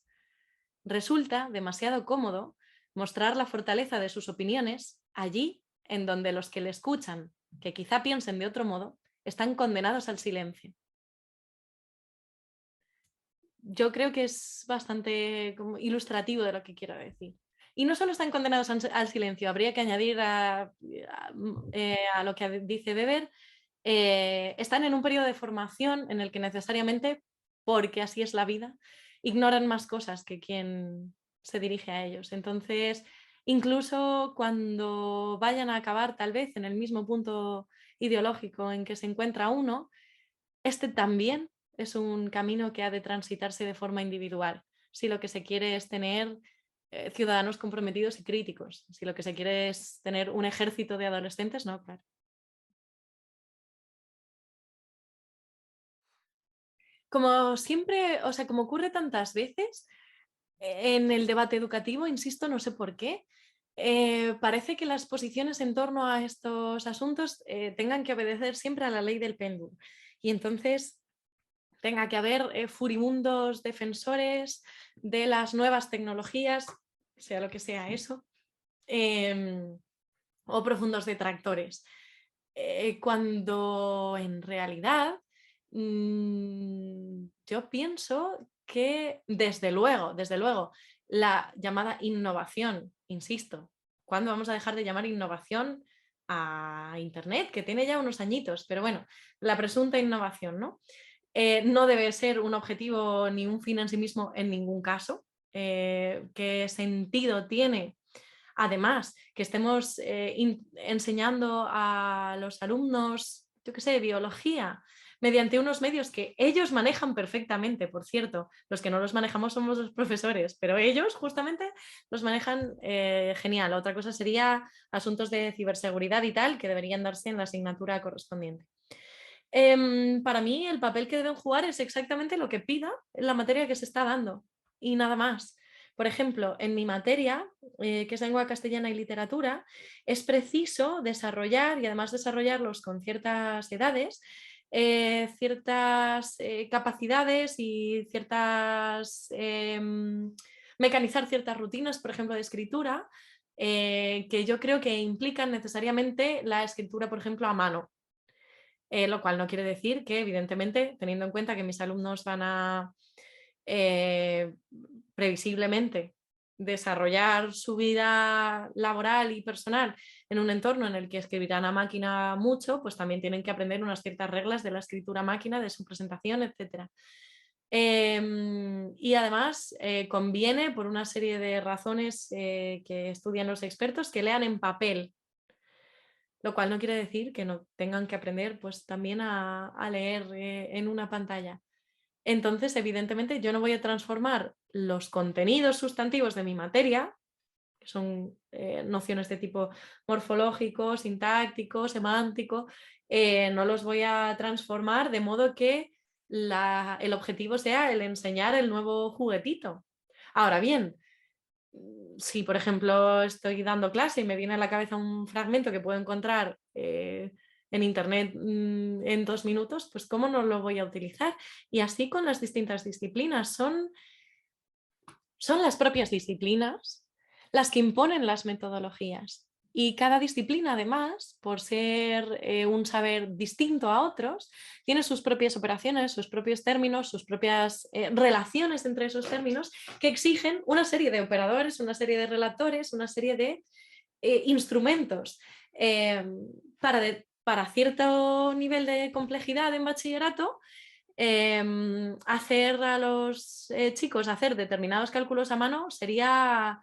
Resulta demasiado cómodo mostrar la fortaleza de sus opiniones allí en donde los que le escuchan, que quizá piensen de otro modo, están condenados al silencio. Yo creo que es bastante ilustrativo de lo que quiero decir. Y no solo están condenados al silencio, habría que añadir a lo que dice Weber, están en un periodo de formación en el que necesariamente, porque así es la vida, ignoran más cosas que quien se dirige a ellos. Entonces, incluso cuando vayan a acabar tal vez en el mismo punto ideológico en que se encuentra uno, este también es un camino que ha de transitarse de forma individual, si lo que se quiere es tener ciudadanos comprometidos y críticos. Si lo que se quiere es tener un ejército de adolescentes, no, claro. Como siempre, o sea, como ocurre tantas veces en el debate educativo, insisto, no sé por qué, parece que las posiciones en torno a estos asuntos tengan que obedecer siempre a la ley del péndulo. Y entonces tenga que haber furibundos defensores de las nuevas tecnologías, sea lo que sea eso, o profundos detractores. Cuando en realidad yo pienso que desde luego, la llamada innovación, insisto, ¿cuándo vamos a dejar de llamar innovación a Internet? Que tiene ya unos añitos, pero bueno, la presunta innovación, ¿no? No debe ser un objetivo ni un fin en sí mismo en ningún caso. ¿Qué sentido tiene? Además, que estemos enseñando a los alumnos, yo qué sé, biología, mediante unos medios que ellos manejan perfectamente, por cierto. Los que no los manejamos somos los profesores, pero ellos justamente los manejan genial. Otra cosa sería asuntos de ciberseguridad y tal, que deberían darse en la asignatura correspondiente. Para mí el papel que deben jugar es exactamente lo que pida en la materia que se está dando y nada más. Por ejemplo, en mi materia, que es lengua castellana y literatura, es preciso desarrollar, y además desarrollarlos con ciertas edades, ciertas capacidades y mecanizar ciertas rutinas, por ejemplo, de escritura, que yo creo que implican necesariamente la escritura, por ejemplo, a mano. Lo cual no quiere decir que, evidentemente, teniendo en cuenta que mis alumnos van a previsiblemente desarrollar su vida laboral y personal en un entorno en el que escribirán a máquina mucho, pues también tienen que aprender unas ciertas reglas de la escritura a máquina, de su presentación, etc. Y además conviene, por una serie de razones que estudian los expertos, que lean en papel, lo cual no quiere decir que no tengan que aprender pues también a leer en una pantalla. Entonces, evidentemente, yo no voy a transformar los contenidos sustantivos de mi materia, que son nociones de tipo morfológico, sintáctico, semántico, no los voy a transformar de modo que el objetivo sea el enseñar el nuevo juguetito. Ahora bien, si por ejemplo estoy dando clase y me viene a la cabeza un fragmento que puedo encontrar en internet en 2 minutos, pues ¿cómo no lo voy a utilizar? Y así con las distintas disciplinas. Son las propias disciplinas las que imponen las metodologías. Y cada disciplina, además, por ser un saber distinto a otros, tiene sus propias operaciones, sus propios términos, sus propias relaciones entre esos términos que exigen una serie de operadores, una serie de relatores, una serie de instrumentos para cierto nivel de complejidad en bachillerato. Hacer a los chicos hacer determinados cálculos a mano sería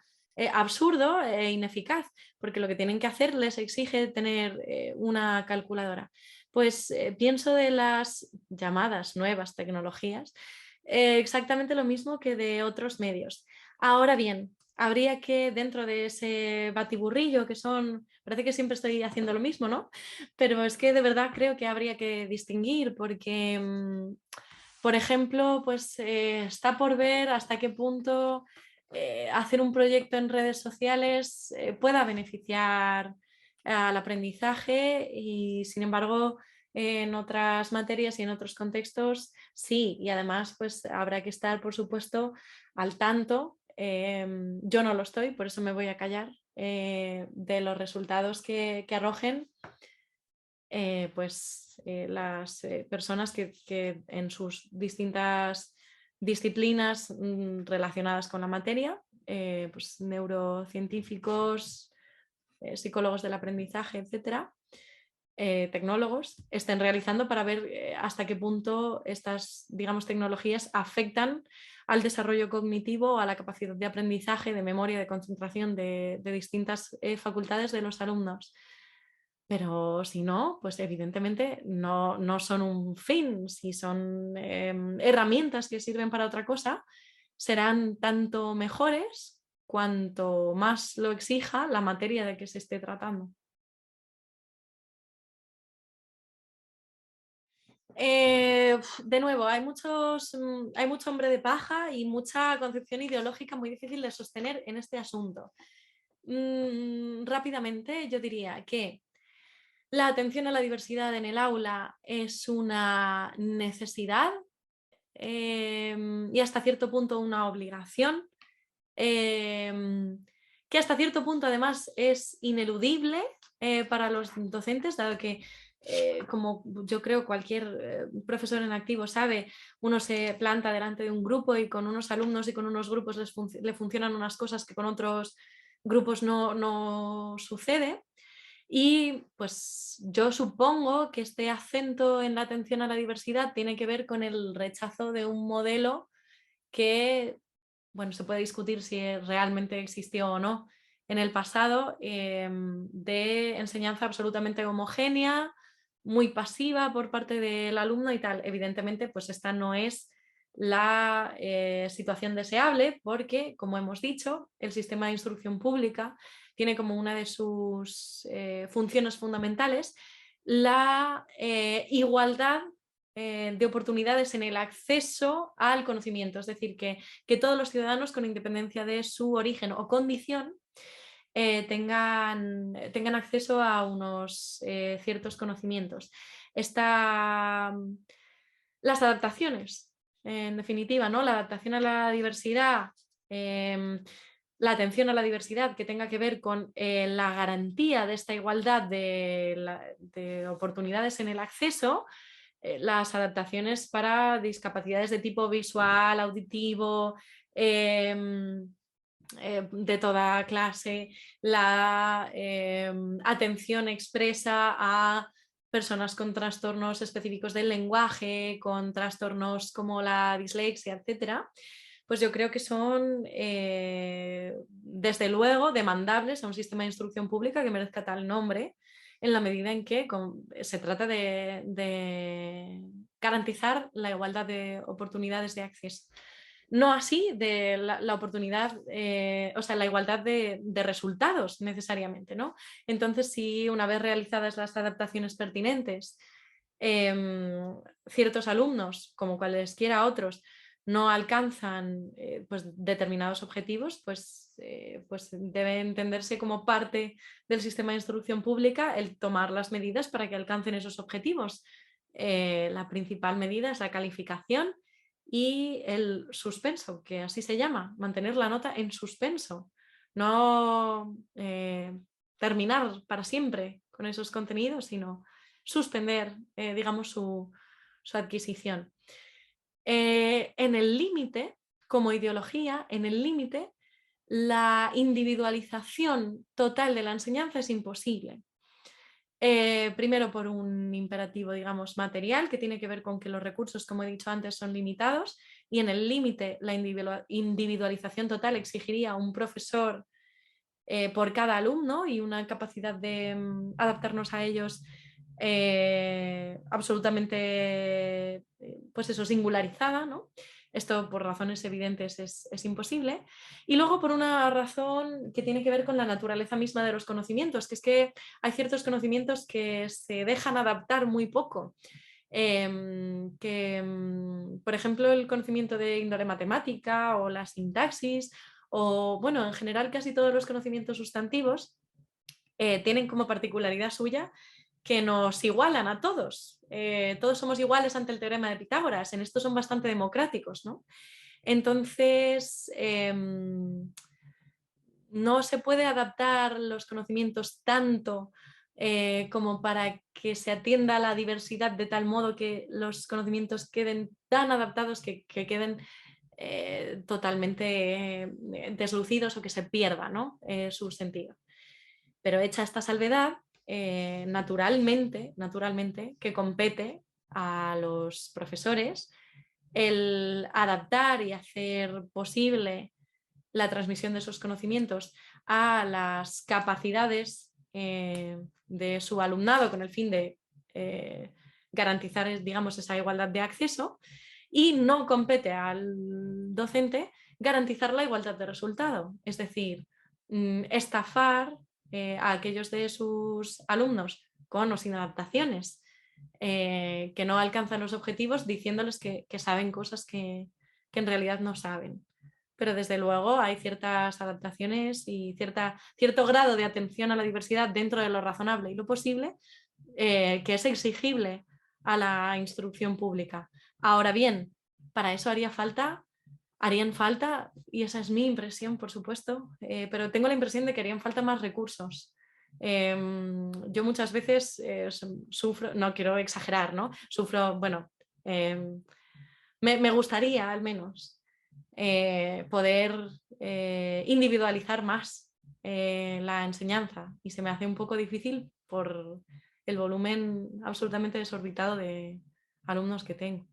absurdo e ineficaz, porque lo que tienen que hacer les exige tener una calculadora. Pues pienso de las llamadas nuevas tecnologías exactamente lo mismo que de otros medios. Ahora bien, habría que, dentro de ese batiburrillo que son, parece que siempre estoy haciendo lo mismo, ¿no? Pero es que de verdad creo que habría que distinguir porque, por ejemplo, pues está por ver hasta qué punto hacer un proyecto en redes sociales pueda beneficiar al aprendizaje y, sin embargo, en otras materias y en otros contextos sí, y además pues habrá que estar, por supuesto, al tanto. Yo no lo estoy, por eso me voy a callar de los resultados que arrojen las personas que en sus distintas disciplinas relacionadas con la materia, pues neurocientíficos, psicólogos del aprendizaje, etcétera, tecnólogos, estén realizando para ver hasta qué punto estas, digamos, tecnologías afectan al desarrollo cognitivo, a la capacidad de aprendizaje, de memoria, de concentración de distintas facultades de los alumnos. Pero si no, pues evidentemente no son un fin. Si son herramientas que sirven para otra cosa, serán tanto mejores cuanto más lo exija la materia de que se esté tratando. De nuevo, hay mucho hombre de paja y mucha concepción ideológica muy difícil de sostener en este asunto. Rápidamente, yo diría que la atención a la diversidad en el aula es una necesidad y hasta cierto punto una obligación, que hasta cierto punto además es ineludible para los docentes, dado que como yo creo cualquier profesor en activo sabe, uno se planta delante de un grupo y con unos alumnos y con unos grupos le funcionan unas cosas que con otros grupos no sucede. Y pues yo supongo que este acento en la atención a la diversidad tiene que ver con el rechazo de un modelo que, bueno, se puede discutir si realmente existió o no en el pasado, de enseñanza absolutamente homogénea, muy pasiva por parte del alumno y tal. Evidentemente, pues esta no es la situación deseable porque, como hemos dicho, el sistema de instrucción pública tiene como una de sus funciones fundamentales la igualdad de oportunidades en el acceso al conocimiento, es decir, que todos los ciudadanos, con independencia de su origen o condición, tengan acceso a unos ciertos conocimientos. Las adaptaciones, en definitiva, ¿no? La adaptación a la diversidad, la atención a la diversidad que tenga que ver con la garantía de esta igualdad de oportunidades en el acceso, las adaptaciones para discapacidades de tipo visual, auditivo, de toda clase, la atención expresa a personas con trastornos específicos del lenguaje, con trastornos como la dislexia, etcétera, pues yo creo que son desde luego demandables a un sistema de instrucción pública que merezca tal nombre, en la medida en que se trata de garantizar la igualdad de oportunidades de acceso. No así de la oportunidad, o sea, la igualdad de resultados necesariamente, ¿no? Entonces, si una vez realizadas las adaptaciones pertinentes, ciertos alumnos, como cualesquiera otros, no alcanzan pues determinados objetivos, pues debe entenderse como parte del sistema de instrucción pública el tomar las medidas para que alcancen esos objetivos. La principal medida es la calificación y el suspenso, que así se llama, mantener la nota en suspenso, no terminar para siempre con esos contenidos, sino suspender, digamos, su adquisición. En el límite, como ideología, en el límite, la individualización total de la enseñanza es imposible. Primero por un imperativo, digamos, material, que tiene que ver con que los recursos, como he dicho antes, son limitados, y en el límite la individualización total exigiría un profesor por cada alumno y una capacidad de adaptarnos a ellos absolutamente, pues eso, singularizada, ¿no? Esto por razones evidentes es imposible. Y luego por una razón que tiene que ver con la naturaleza misma de los conocimientos, que es que hay ciertos conocimientos que se dejan adaptar muy poco. Por ejemplo, el conocimiento de índole matemática o la sintaxis, o bueno, en general casi todos los conocimientos sustantivos tienen como particularidad suya que nos igualan a todos. Todos somos iguales ante el teorema de Pitágoras, en esto son bastante democráticos, ¿no? Entonces, no se puede adaptar los conocimientos tanto como para que se atienda a la diversidad de tal modo que los conocimientos queden tan adaptados que queden totalmente deslucidos o que se pierda, ¿no? Su sentido. Pero hecha esta salvedad, naturalmente, que compete a los profesores el adaptar y hacer posible la transmisión de esos conocimientos a las capacidades de su alumnado con el fin de garantizar, digamos, esa igualdad de acceso, y no compete al docente garantizar la igualdad de resultado, es decir, estafar a aquellos de sus alumnos con o sin adaptaciones que no alcanzan los objetivos diciéndoles que saben cosas que en realidad no saben. Pero desde luego hay ciertas adaptaciones y cierto grado de atención a la diversidad dentro de lo razonable y lo posible que es exigible a la instrucción pública. Ahora bien, para eso harían falta, y esa es mi impresión, por supuesto, pero tengo la impresión de que harían falta más recursos. Yo muchas veces sufro, no quiero exagerar, ¿no? Sufro, bueno, me gustaría al menos poder individualizar más la enseñanza, y se me hace un poco difícil por el volumen absolutamente desorbitado de alumnos que tengo.